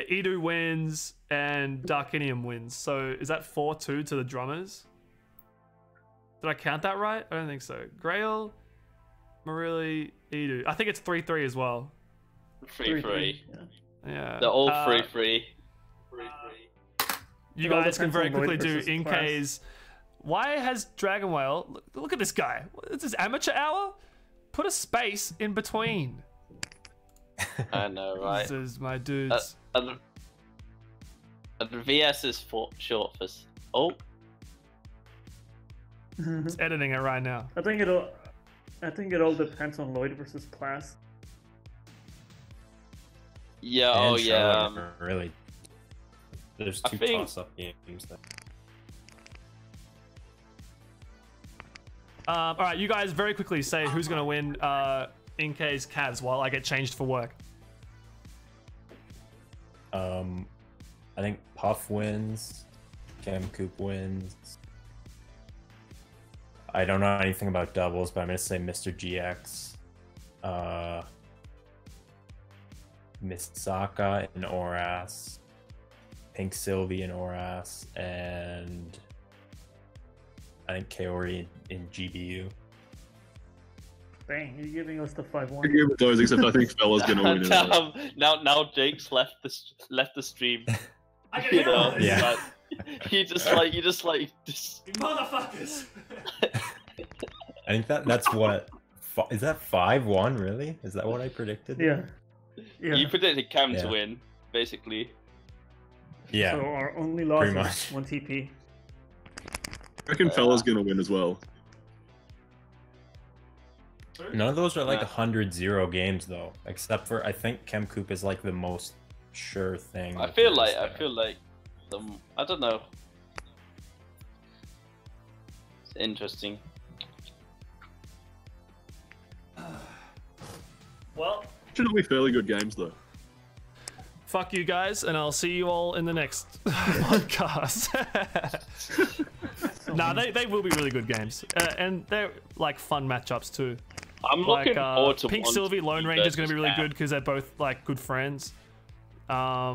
Edu wins and Darkinium wins. So is that 4-2 to the drummers? Did I count that right? I don't think so. Grail, Marili, Edu. I think it's 3-3 as well. 3-3. Yeah. Yeah. They're all 3-3. You It all guys can depends very on Lloyd quickly do versus Inkay's. Why has Dragon Whale? Look at this guy. Is this amateur hour? Put a space in between. I know, right? This is my dudes. And the VS is short for. Oh, It's editing it right now. I think it all depends on Lloyd versus Class. yeah. And Oh, yeah. Charlotte are really. There's I two think- toss-up games there. All right, you guys very quickly say who's gonna win Inkay's Cavs while I get changed for work. I think Puff wins. Cam Coop wins. I don't know anything about doubles, but I'm gonna say Mr. GX. Misaka in Oras. Pink Sylvie in Oras. And I think Kaori in GBU. Dang, you're giving us the I 5-1. agree with those, except I think Fella's gonna win it. now Jake's left the stream. I can You hear know, all this. Yeah. you just You motherfuckers. I think that's what. Is that 5-1 really? Is that what I predicted? Yeah. Yeah. You predicted Cam Yeah. to win, basically. Yeah. So our only loss pretty is much. 1 TP. I reckon Fella's gonna win as well. None of those are like Yeah. 100-0 games though, except for I think Chemcoop is like the most sure thing. I that feel there is like there. I don't know. It's interesting. Well, Should be fairly good games though. fuck you guys, and I'll see you all in the next podcast. Nah, they will be really good games, and they're like fun matchups too. I'm Like looking forward to Pink 1 Sylvie Lone TP Ranger is going to be really versus good because they're both like good friends. I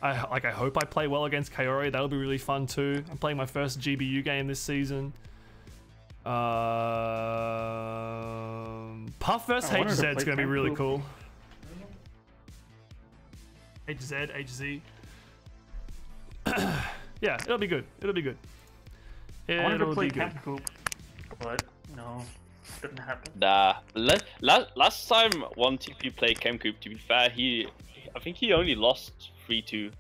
hope I play well against Kaori. That'll be really fun too. I'm playing my first GBU game this season. Puff vs I wanted to HZ is play going to be really Kampfu. cool. HZ. Yeah, it'll be good. It'll be good. I wanted to It'll play be good. Camp Coop, but no, didn't happen. Nah, last time 1 TP played Chemcoop, to be fair, I think he only lost 3-2.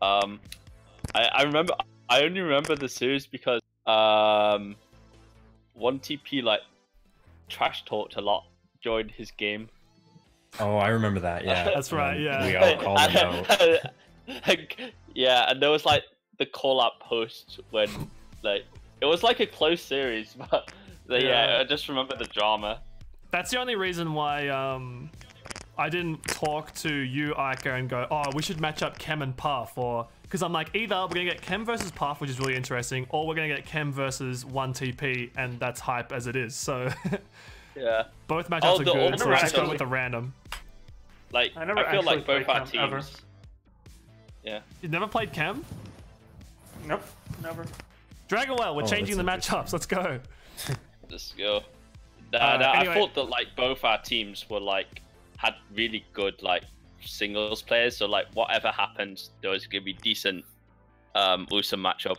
I only remember the series because 1 TP like trash talked a lot during his game. Oh, I remember that. Yeah, That's right, yeah. We all called him out. Yeah, and there was like the call up post when like it was like a close series, but yeah, I just remember the drama. That's the only reason why I didn't talk to you, Ika, and go, oh, we should match up Chem and Puff, or because I'm like, either we're gonna get Chem versus Puff, which is really interesting, or we're gonna get Chem versus 1 TP, and that's hype as it is. So Yeah, both matchups are the good, so let's just go alternate- with the random. like I never I feel like actually both our played Chem ever. teams. Yeah, You've never played Chem? Nope, never. Dragonwell, we're Oh, changing the that's matchups. Let's go. let's go. Anyway. I thought that like both our teams were like had really good like singles players, so like whatever happened, there was gonna be decent awesome matchup.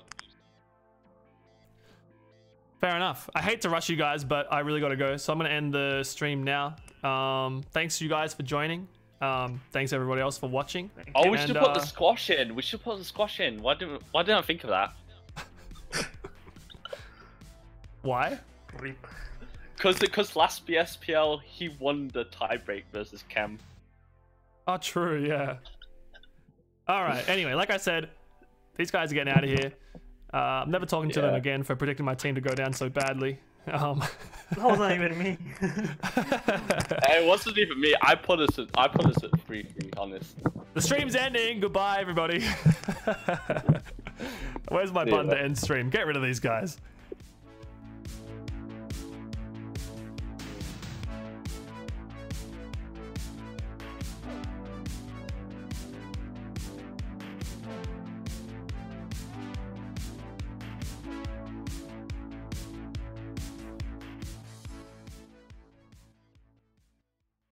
Fair enough. I hate to rush you guys, but I really got to go, so I'm going to end the stream now. Thanks you guys for joining. Thanks everybody else for watching. Oh, we And, should put the squash in. We should put the squash in. Why didn't I think of that? Why? Reap. Because last BSPL he won the tiebreak versus Chem. Oh, true, yeah. All right. Anyway, like I said, these guys are getting out of here. I'm never talking to them Yeah. again for predicting my team to go down so badly. That wasn't even me. It wasn't even me. I put us at 3-3. Honest. The stream's ending. Goodbye, everybody. Where's my button to end stream? Get rid of these guys.